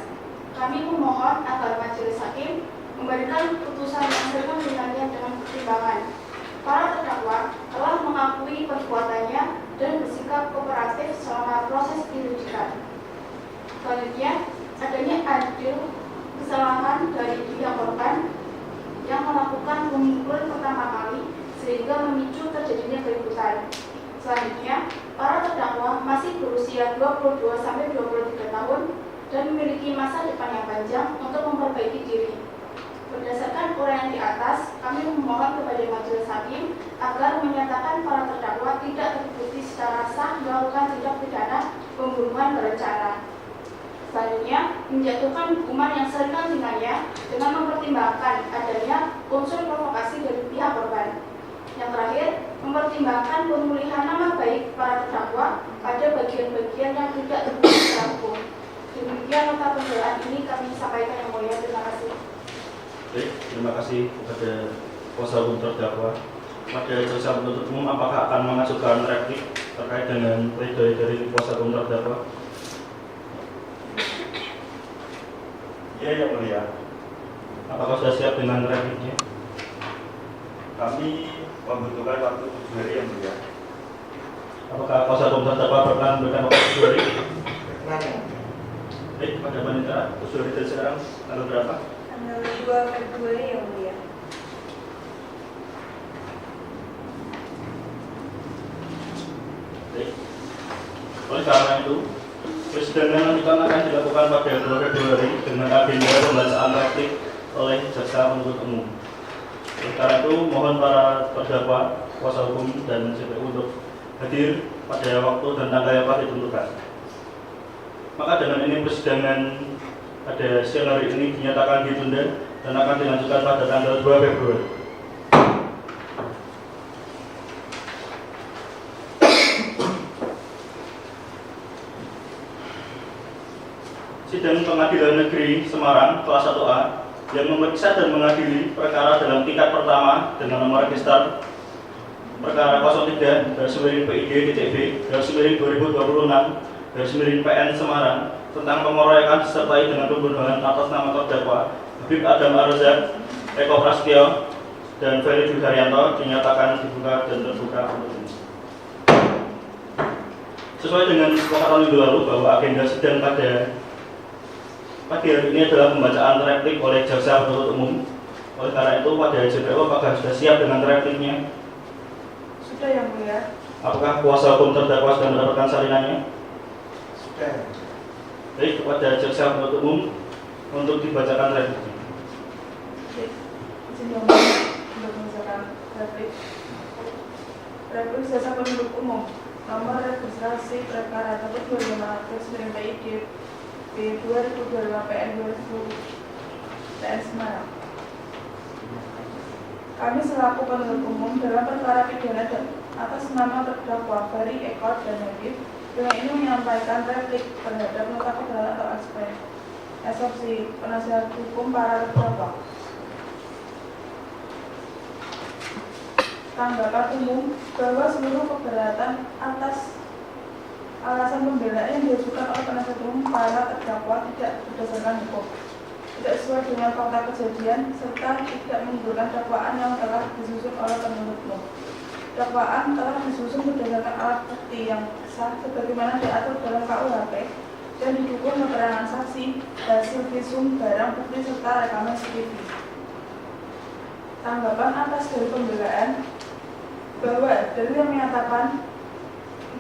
Kami memohon agar majelis hakim memberikan putusan yang sesuai dengan pertimbangan. Para terdakwa telah mengakui perbuatannya dan bersikap kooperatif selama proses penyelidikan. Selanjutnya, adanya adil kesalahan dari pihak korban yang melakukan pemukulan pertama kali sehingga memicu terjadinya keributan. Selanjutnya, para terdakwa masih berusia 22-23 tahun dan memiliki masa depan yang panjang untuk memperbaiki diri. Berdasarkan uraian di atas, kami memohon kepada majelis hakim agar menyatakan para terdakwa tidak terbukti secara sah melakukan tindak pidana pembunuhan berencana. Selanjutnya, menjatuhkan hukuman yang seringan-ringannya dengan mempertimbangkan adanya unsur provokasi dari pihak korban. Yang terakhir, mempertimbangkan pemulihan nama baik para terdakwa pada bagian-bagian yang tidak terbukti secara hukum. Demikian nota pembelaan ini kami sampaikan yang mulia. Terima kasih. Baik, terima kasih kepada kuasa hukum terdakwa. Pada jaksa penuntut umum, apakah akan mengajukan replik terkait dengan pledoi dari kuasa hukum terdakwa? Ya, yang mulia. Apakah sudah siap dengan repliknya? Kami membutuhkan waktu 7 hari yang mulia. Apakah kuasa hukum terdakwa berkenan memberikan waktu 7 hari? Berkenan. Baik, pada wanita 7 hari dari sekarang tanggal berapa? Tanggal 2 Februari yang mulia. Baik. Oleh karena itu, persidangan lanjutan akan dilakukan pada 2 Februari dengan agenda pembacaan replik oleh jaksa penuntut umum. Oleh karena itu, mohon para terdakwa, kuasa hukum, dan JPU untuk hadir pada waktu dan tanggal yang telah ditentukan. Maka dengan ini persidangan pada siang hari ini dinyatakan ditunda dan akan dilanjutkan pada tanggal 2 Februari. Sidang Pengadilan Negeri Semarang kelas 1A yang memeriksa dan mengadili perkara dalam tingkat pertama dengan nomor register perkara 03-B/2026/PN Semarang tentang pengeroyokan disertai dengan pembunuhan atas nama terdakwa Habib Adam Arzak, Eko Prasetyo, dan Ferry Dwi Haryanto dinyatakan dibuka dan terbuka untuk umum. Sesuai dengan kesepakatan minggu lalu bahwa agenda sidang pada pagi hari ini adalah pembacaan replik oleh jaksa penuntut umum. Oleh karena itu, pada JPU apakah sudah siap dengan repliknya? Sudah, Yang Mulia. Apakah kuasa hukum terdakwa sudah mendapatkan salinannya? Sudah. Baik, kepada jaksa penuntut umum untuk dibacakan repliknya. Izin Yang Mulia untuk membacakan replik. Replik jaksa penuntut umum nomor registrasi perkara 1500/PID B/2025/PN 2000 PN Semarang. Kami selaku penuntut umum dalam perkara pidana atas nama terdakwa Ferry, Eko, dan Habib dengan ini menyampaikan replik terhadap nota keberatan atau eksepsi penasihat hukum para terdakwa. Tanggapan umum bahwa seluruh keberatan atas alasan pembelaan yang diajukan oleh penasihat umum para terdakwa tidak berdasarkan hukum, tidak sesuai dengan fakta kejadian, serta tidak menggugurkan dakwaan yang telah disusun oleh penuntut umum. Dakwaan telah disusun berdasarkan alat bukti yang sah sebagaimana diatur dalam KUHP dan didukung keterangan saksi, hasil visum, barang bukti, serta rekaman CCTV. Tanggapan atas dari pembelaan bahwa dalil yang menyatakan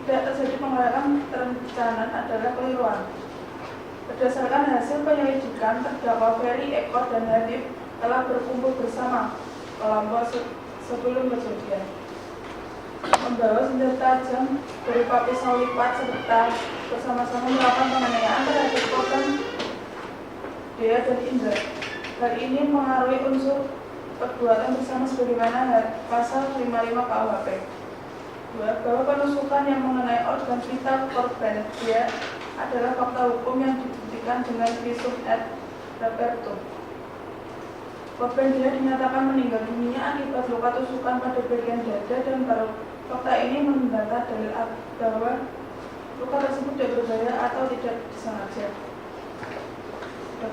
tidak terjadi pengeroyokan terencana adalah keliruan. Berdasarkan hasil penyelidikan, terdakwa Ferry, Eko, dan Habib telah berkumpul bersama kelompok sebelum kejadian, membawa senjata tajam berupa pisau lipat serta bersama-sama melakukan penganiayaan terhadap korban Dea dan Indra. Hal ini mengaruhi unsur perbuatan bersama sebagaimana pasal 55 KUHP. Bahwa penusukan yang mengenai organ vital korban Dea adalah fakta hukum yang dibuktikan dengan visum et repertum. Korban Dea dinyatakan meninggal dunia akibat luka tusukan pada bagian dada dan paru. Fakta ini membantah dalil bahwa luka tersebut tidak berbahaya atau tidak disengaja.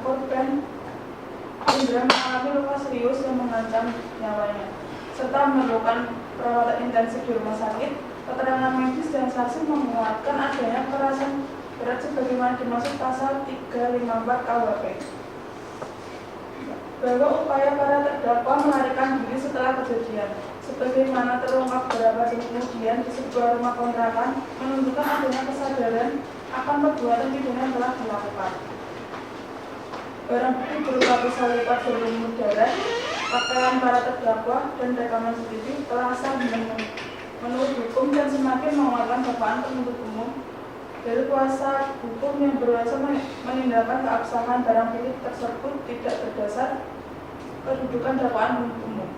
Korban Indra mengalami luka serius yang mengancam nyawanya, serta memerlukan perawatan intensif di rumah sakit. Keterangan medis dan saksi menguatkan adanya kekerasan berat sebagaimana dimaksud pasal 354 KUHP. Bahwa upaya para terdakwa melarikan diri setelah kejadian, sebagaimana terungkap beberapa jam kemudian di sebuah rumah kontrakan, menunjukkan adanya kesadaran akan perbuatan pidana yang telah dilakukan. Barang bukti berupa pisau lipat berlumur darah, pakaian para terdakwa, dan rekaman CCTV telah sah menurut hukum dan semakin menguatkan dakwaan penuntut umum dari kuasa hukum yang berwasa menindakkan keabsahan barang bukti tersebut tidak berdasar kedudukan dakwaan penuntut umum.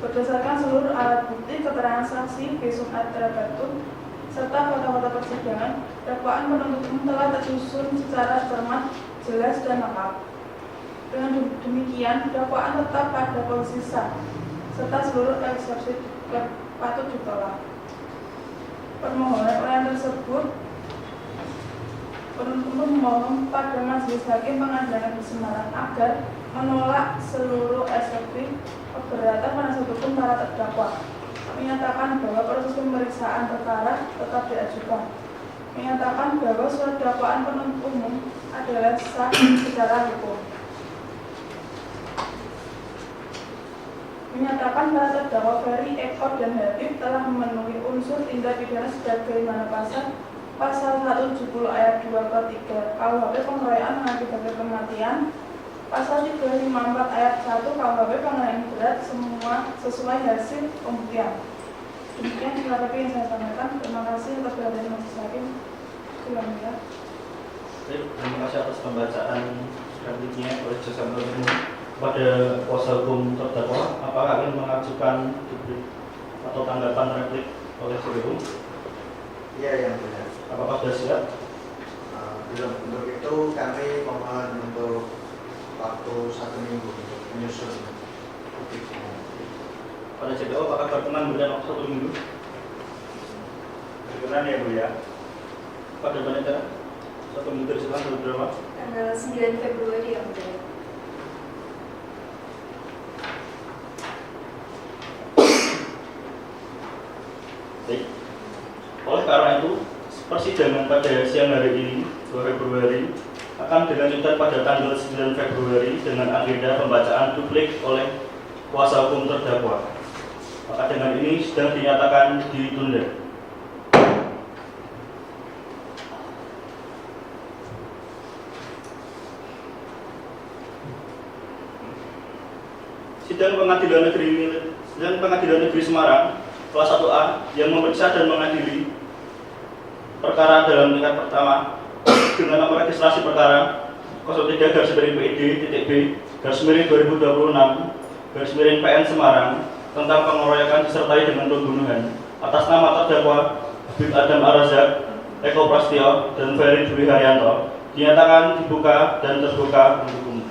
Berdasarkan seluruh alat bukti, keterangan saksi, visum et repertum, serta fakta-fakta persidangan, dakwaan penuntut umum telah tersusun secara cermat, jelas, dan lengkap. Dengan demikian, dakwaan tetap pada posisi sah, serta seluruh eksepsi patut ditolak. Permohonan oleh tersebut, penuntut umum memohon pada Majelis Hakim Pengadilan Negeri Semarang agar menolak seluruh eksepsi keberatan penasihat hukum para terdakwa, menyatakan bahwa proses pemeriksaan perkara tetap diajukan, menyatakan bahwa surat dakwaan penuntut umum adalah sah secara hukum, menyatakan para terdakwa Ferry, Eko, dan Habib telah memenuhi unsur tindak pidana sebagaimana pasal 170 ayat 2 ke 3 KUHP pengeroyokan mengakibatkan kematian, pasal 354 ayat 1 KUHP penganiayaan berat, semua sesuai hasil pembuktian. Demikian pendapat yang saya sampaikan. Terima kasih atas perhatian majelis hakim. Silakan. Terima kasih atas pembacaan repliknya oleh jaksa penuntut umum kepada kuasa hukum terdakwa. Apakah ingin mengajukan duplik atau tanggapan replik oleh JPU? Iya, yang benar. Apakah sudah siap? Belum. Untuk itu kami memohon untuk waktu 1 minggu untuk menyusun dupliknya. Pada JPU apakah berkenan memberikan waktu 1 minggu? Berkenan ya Bu ya. Pada panitia 1 minggu dari sekarang sampai berapa? Tanggal 9 Februari yang mulia. Baik. Oleh karena itu, persidangan pada siang hari ini 2 Februari akan dilanjutkan pada tanggal 9 Februari dengan agenda pembacaan duplik oleh kuasa hukum terdakwa. Maka dengan ini sedang dinyatakan ditunda. Sidang Pengadilan Negeri Semarang kelas 1A yang memeriksa dan mengadili perkara dalam tingkat pertama dengan nomor registrasi perkara 03-B/2026/PN Semarang tentang pengeroyokan disertai dengan pembunuhan atas nama terdakwa Habib Adam Ar-Razak, Eko Prasetyo, dan Ferry Dwi Haryanto dinyatakan dibuka dan terbuka untuk umum.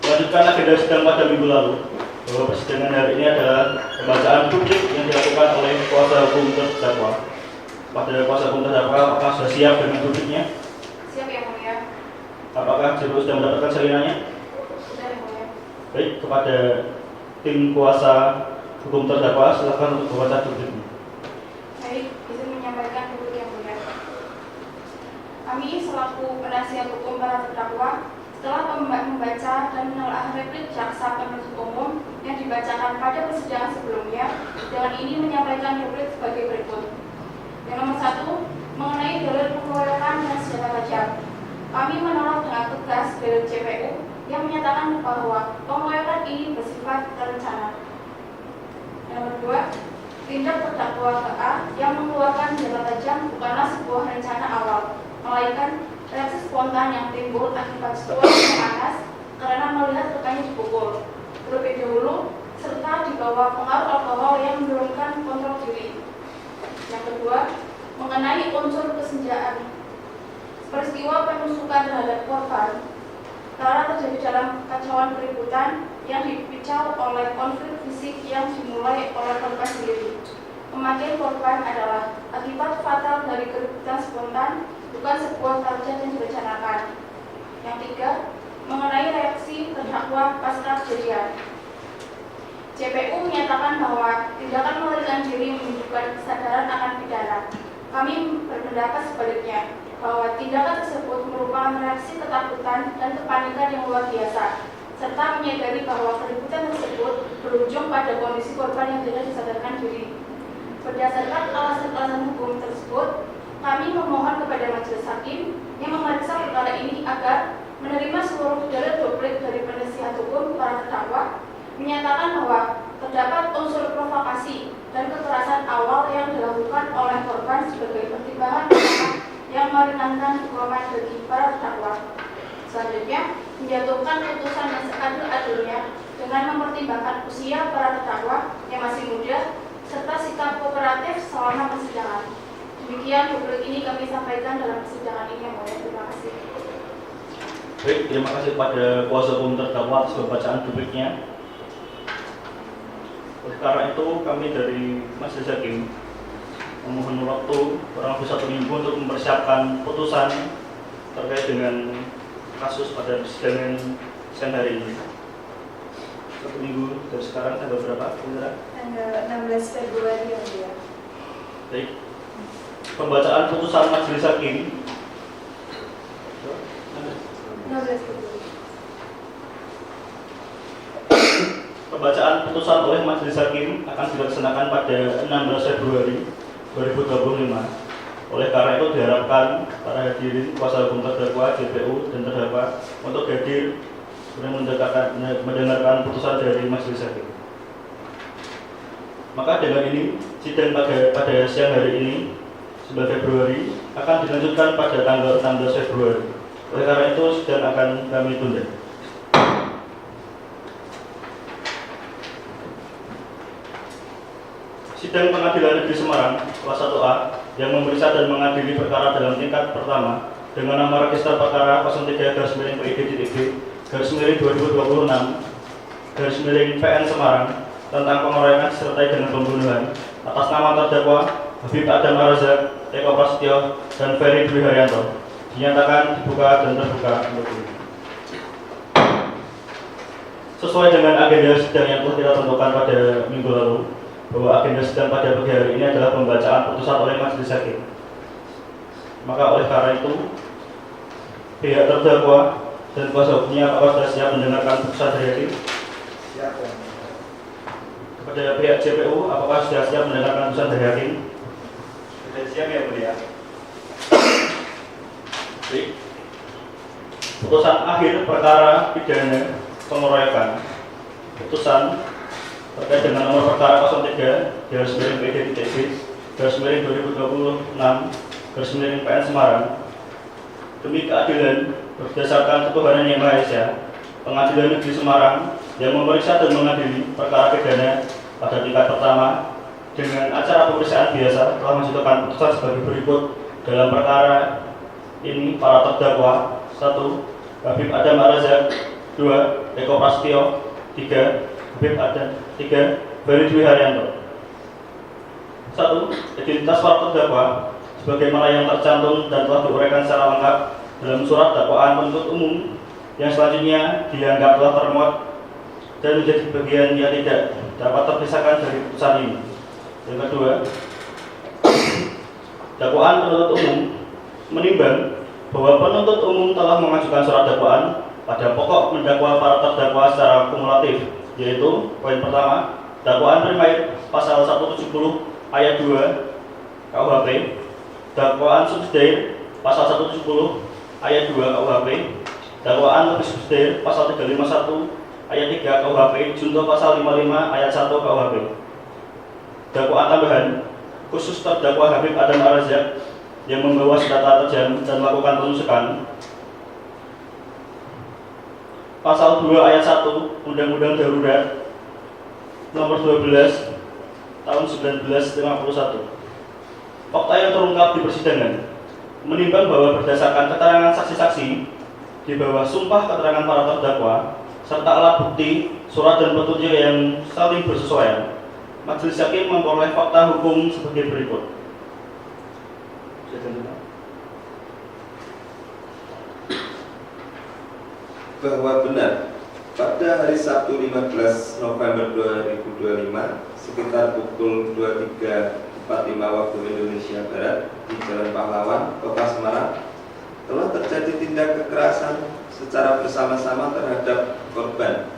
Melanjutkan agenda sidang pada minggu lalu, bahwa persidangan hari ini adalah pembacaan duplik yang dilakukan oleh kuasa hukum terdakwa. Pada kuasa hukum terdakwa, apakah sudah siap dengan dupliknya? Siap yang mulia. Apakah JPU sudah mendapatkan salinannya? Sudah yang mulia. Baik, kepada tim kuasa hukum terdakwa, silakan untuk membaca dupliknya. Baik, izin menyampaikan duplik yang mulia. Kami selaku penasihat hukum para terdakwa setelah membaca dan menelaah replik jaksa penuntut umum yang dibacakan pada persidangan sebelumnya, dengan ini menyampaikan replik sebagai berikut. Yang nomor 1, mengenai dalil pengeroyokan dan senjata tajam. Kami menolak dengan tegas dalil JPU yang menyatakan bahwa pengeroyokan ini bersifat terencana. Yang kedua, tindak terdakwa KA yang mengeluarkan senjata tajam bukanlah sebuah rencana awal, melainkan reaksi spontan yang timbul akibat situasi panas karena melihat rekannya dipukul terlebih dahulu serta di bawah pengaruh alkohol yang menurunkan kontrol diri. Yang kedua, mengenai unsur kesengajaan. Peristiwa penusukan terhadap korban telah terjadi dalam kacauan keributan yang dipicu oleh konflik fisik yang dimulai oleh korban sendiri. Kematian korban adalah akibat fatal dari keributan spontan, bukan sebuah target yang direncanakan. Yang tiga, mengenai reaksi terdakwa pasca kejadian. JPU menyatakan bahwa tindakan melarikan diri menunjukkan kesadaran akan pidana. Kami berpendapat sebaliknya, bahwa tindakan tersebut merupakan reaksi ketakutan dan kepanikan yang luar biasa, serta menyadari bahwa keributan tersebut berujung pada kondisi korban yang tidak disadarkan diri. Berdasarkan alasan-alasan hukum tersebut, kami memohon kepada majelis hakim yang memeriksa perkara ini agar menerima seluruh dalil duplik dari penasihat hukum para terdakwa, menyatakan bahwa terdapat unsur provokasi dan kekerasan awal yang dilakukan oleh korban sebagai pertimbangan yang meringankan hukuman bagi para terdakwa. Selanjutnya, menjatuhkan putusan yang seadil-adilnya dengan mempertimbangkan usia para terdakwa yang masih muda serta sikap kooperatif selama persidangan. Demikian duplik ini kami sampaikan dalam persidangan ini yang mulia. Terima kasih. Baik, terima kasih kepada kuasa hukum terdakwa atas pembacaan dupliknya. Oleh karena itu, kami dari majelis hakim memohon waktu kurang lebih 1 minggu untuk mempersiapkan putusan terkait dengan kasus pada persidangan siang hari ini. 1 minggu dari sekarang tanggal berapa? Tanggal 16 Februari yang mulia. Baik. Pembacaan putusan majelis hakim 16 Februari. Pembacaan putusan oleh Majelis Hakim akan dilaksanakan pada 16 Februari 2025. Oleh karena itu diharapkan para hadirin kuasa hukum terdakwa, JPU, dan terdakwa untuk hadir dan mendengarkan putusan dari Majelis Hakim. Maka dengan ini, sidang pada siang hari ini, 9 Februari, akan dilanjutkan pada tanggal 16 Februari. Oleh karena itu, sidang akan kami tunda. Sidang Pengadilan Negeri Semarang kelas 1A yang memeriksa dan mengadili perkara dalam tingkat pertama dengan nomor register perkara 03-PID-2026-PN Semarang tentang pengeroyokan disertai dengan pembunuhan atas nama terdakwa Habib Adam Arazak, Eko Prasetyo, dan Ferry Dwi Haryanto dinyatakan dibuka dan terbuka untuk umum. Sesuai dengan agenda sidang yang telah kita tentukan pada minggu lalu, bahwa agenda sidang pada pagi hari ini adalah pembacaan putusan oleh Majelis Hakim. Maka oleh karena itu, pihak terdakwa dan kuasa hukumnya apakah sudah siap mendengarkan putusan dari Hakim? Siap. Kepada pihak JPU, apakah sudah siap mendengarkan putusan dari Hakim? Sudah siap ya Mulia. Baik. Putusan akhir perkara pidana pengeroyokan. Putusan terkait dengan nomor perkara 03-PID-2026-PN Semarang. Demi keadilan berdasarkan ketuhanan Yang Maha Esa, Pengadilan Negeri Semarang yang memeriksa dan mengadili perkara pidana pada tingkat pertama dengan acara pemeriksaan biasa telah menjatuhkan putusan sebagai berikut dalam perkara ini. Para terdakwa: 1. Habib Adam Arazak, 2. Eko Prasetyo, 3. Habib Adam, 3. Ferry Dwi Haryanto. 1. Identitas para terdakwa sebagaimana yang tercantum dan telah diuraikan secara lengkap dalam surat dakwaan penuntut umum yang selanjutnya dianggap telah termuat dan menjadi bagian yang tidak dapat terpisahkan dari putusan ini. Yang kedua, dakwaan penuntut umum menimbang bahwa penuntut umum telah mengajukan surat dakwaan pada pokok mendakwa para terdakwa secara kumulatif, yaitu poin pertama, dakwaan primer pasal 170 ayat 2 KUHP, dakwaan subsidiar pasal 170 ayat 2 KUHP, dakwaan lebih subsidiar pasal 351 ayat 3 KUHP junto pasal 55 ayat 1 KUHP. Dakwaan tambahan khusus terdakwa Habib Adam Arazak yang membawa senjata tajam dan melakukan penusukan, pasal 2 ayat 1 Undang-Undang Darurat nomor 12 tahun 1951. Fakta yang terungkap di persidangan menimbang bahwa berdasarkan keterangan saksi-saksi di bawah sumpah keterangan para terdakwa serta alat bukti, surat dan petunjuk yang saling bersesuaian, Majelis Hakim memperoleh fakta hukum sebagai berikut. Bahwa benar pada hari Sabtu 15 November 2025 sekitar pukul 23.45 waktu Indonesia Barat di Jalan Pahlawan, Kota Semarang telah terjadi tindak kekerasan secara bersama-sama terhadap korban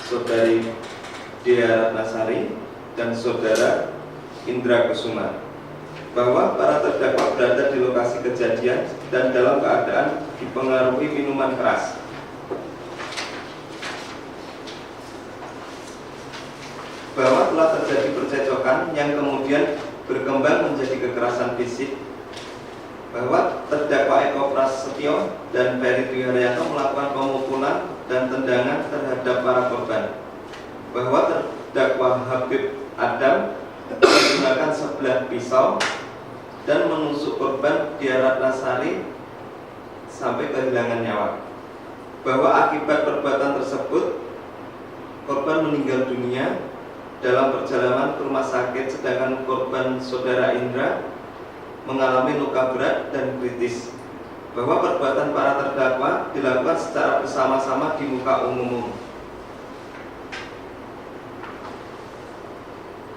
Saudari Dea Ratnasari dan Saudara Indra Kusuma, bahwa para terdakwa berada di lokasi kejadian dan dalam keadaan dipengaruhi minuman keras. Bahwa telah terjadi percecokan yang kemudian berkembang menjadi kekerasan fisik. Bahwa terdakwa Eko Prasetyo dan Ferry Dwi Haryanto melakukan pemukulan dan tendangan terhadap para korban. Bahwa terdakwa Habib Adam menggunakan sebelah pisau dan menusuk korban Dea Ratnasari sampai kehilangan nyawa. Bahwa akibat perbuatan tersebut korban meninggal dunia dalam perjalanan ke rumah sakit, sedangkan korban Saudara Indra mengalami luka berat dan kritis. Bahwa perbuatan para terdakwa dilakukan secara bersama-sama di muka umum.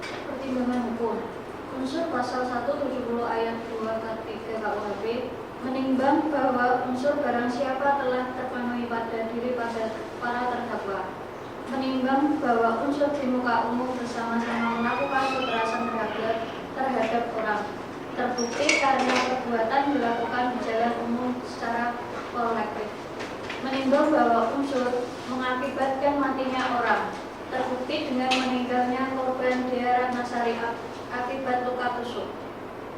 Pertimbangan hukum. Unsur pasal 170 ayat 2 ke-3 KUHP menimbang bahwa unsur barang siapa telah terpenuhi pada diri pada para terdakwa. menimbang bahwa unsur di muka umum bersama-sama melakukan kekerasan terhadap orang terbukti karena perbuatan dilakukan di jalan umum secara kolektif. Menimbang bahwa unsur mengakibatkan matinya orang terbukti dengan meninggalnya korban Dea Ratnasari akibat luka tusuk.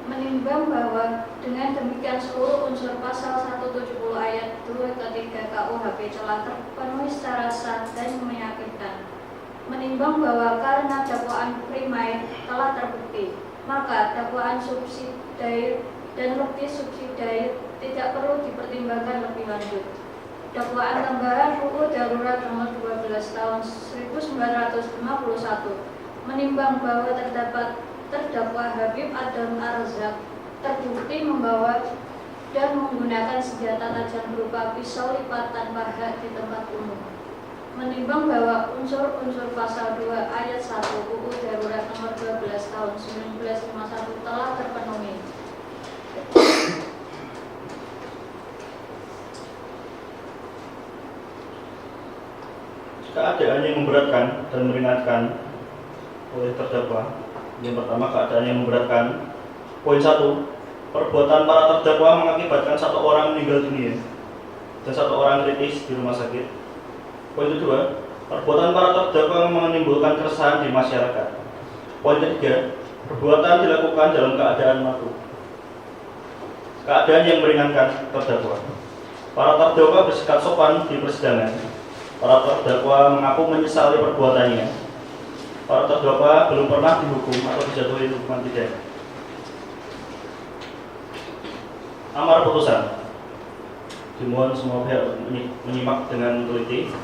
Menimbang bahwa dengan demikian seluruh unsur pasal 170 ayat 2 ketiga KUHP telah terpenuhi secara sah dan meyakinkan. Menimbang bahwa karena dakwaan primer telah terbukti, maka dakwaan subsidiar dan lebih subsidiar tidak perlu dipertimbangkan lebih lanjut. Dakwaan tambahan UU Darurat Nomor 12 Tahun 1951 menimbang bahwa terdakwa Habib Adam Arzak terbukti membawa dan menggunakan senjata tajam berupa pisau lipat tanpa hak di tempat umum. Menimbang bahwa unsur-unsur pasal 2 ayat 1 UU Darurat Nomor 12 Tahun 1951 telah terpenuhi. Keadaan yang memberatkan dan meringankan oleh terdakwa. Yang pertama, keadaan yang memberatkan. Poin 1, perbuatan para terdakwa mengakibatkan 1 orang meninggal dunia dan 1 orang kritis di rumah sakit. Poin 2, perbuatan para terdakwa menimbulkan keresahan di masyarakat. Poin 3, perbuatan dilakukan dalam keadaan mabuk. Keadaan yang meringankan terdakwa. Para terdakwa bersikap sopan di persidangan. Para terdakwa mengaku menyesali perbuatannya. Para terdakwa belum pernah dihukum atau dijatuhi hukuman pidana. Amar putusan. Dimohon semua pihak menyimak dengan teliti.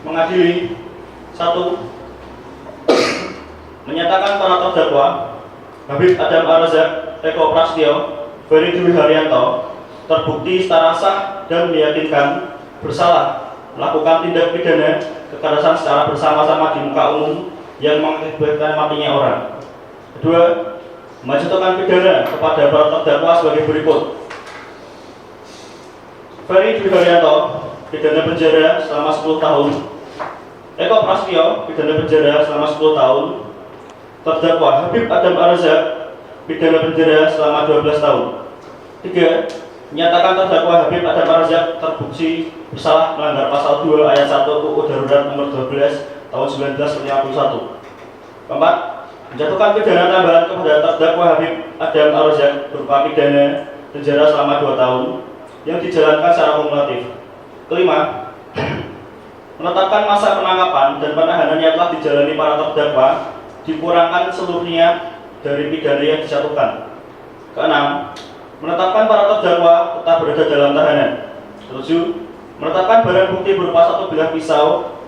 Mengadili 1. Menyatakan para terdakwa Habib Adam Arzak, Eko Prasetyo, Ferry Dwi Haryanto terbukti secara sah dan meyakinkan bersalah melakukan tindak pidana kekerasan secara bersama-sama di muka umum yang mengakibatkan matinya orang. 2. Menjatuhkan pidana kepada para terdakwa sebagai berikut. Ferry Dwi Haryanto pidana penjara selama 10 tahun. Eko Prasetyo pidana penjara selama 10 tahun. Terdakwa Habib Adam Arzak pidana penjara selama 12 tahun. 3. Menyatakan terdakwa Habib Adam Arzak terbukti bersalah melanggar pasal 2 ayat 1 UU Darurat Nomor 12 Tahun 1951. 4. Menjatuhkan pidana tambahan kepada terdakwa Habib Adam Arzak berupa pidana penjara selama 2 tahun yang dijalankan secara kumulatif. 5. Menetapkan masa penangkapan dan penahanan yang telah dijalani para terdakwa dikurangkan seluruhnya dari pidana yang dijatuhkan. 6. Menetapkan para terdakwa tetap berada dalam tahanan. 7. Menetapkan barang bukti berupa 1 bilah pisau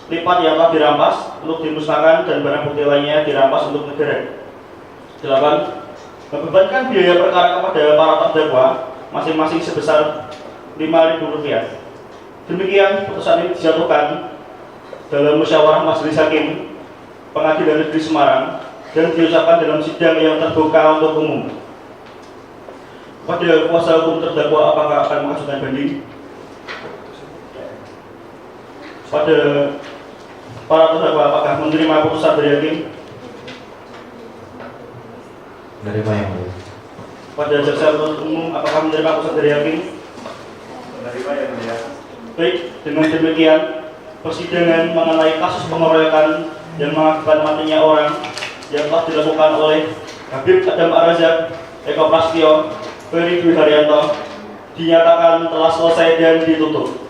lipat yang telah dirampas untuk dimusnahkan dan barang bukti lainnya dirampas untuk negara. 8. Membebankan biaya perkara kepada para terdakwa masing-masing sebesar Rp5.000. Demikian putusan ini dijatuhkan dalam musyawarah Majelis Hakim Pengadilan Negeri Semarang dan diucapkan dalam sidang yang terbuka untuk umum. Pada kuasa hukum terdakwa apakah akan mengajukan banding? Pada para terdakwa apakah menerima putusan dari hakim? Menerima yang mulia. Pada jaksa penuntut umum apakah menerima putusan dari hakim? Menerima yang mulia. Baik, dengan demikian persidangan mengenai kasus pengeroyokan yang mengakibatkan matinya orang yang telah dilakukan oleh Habib Adam Arzak, Eko Prasetyo, Ferry Dwi Haryanto dinyatakan telah selesai dan ditutup.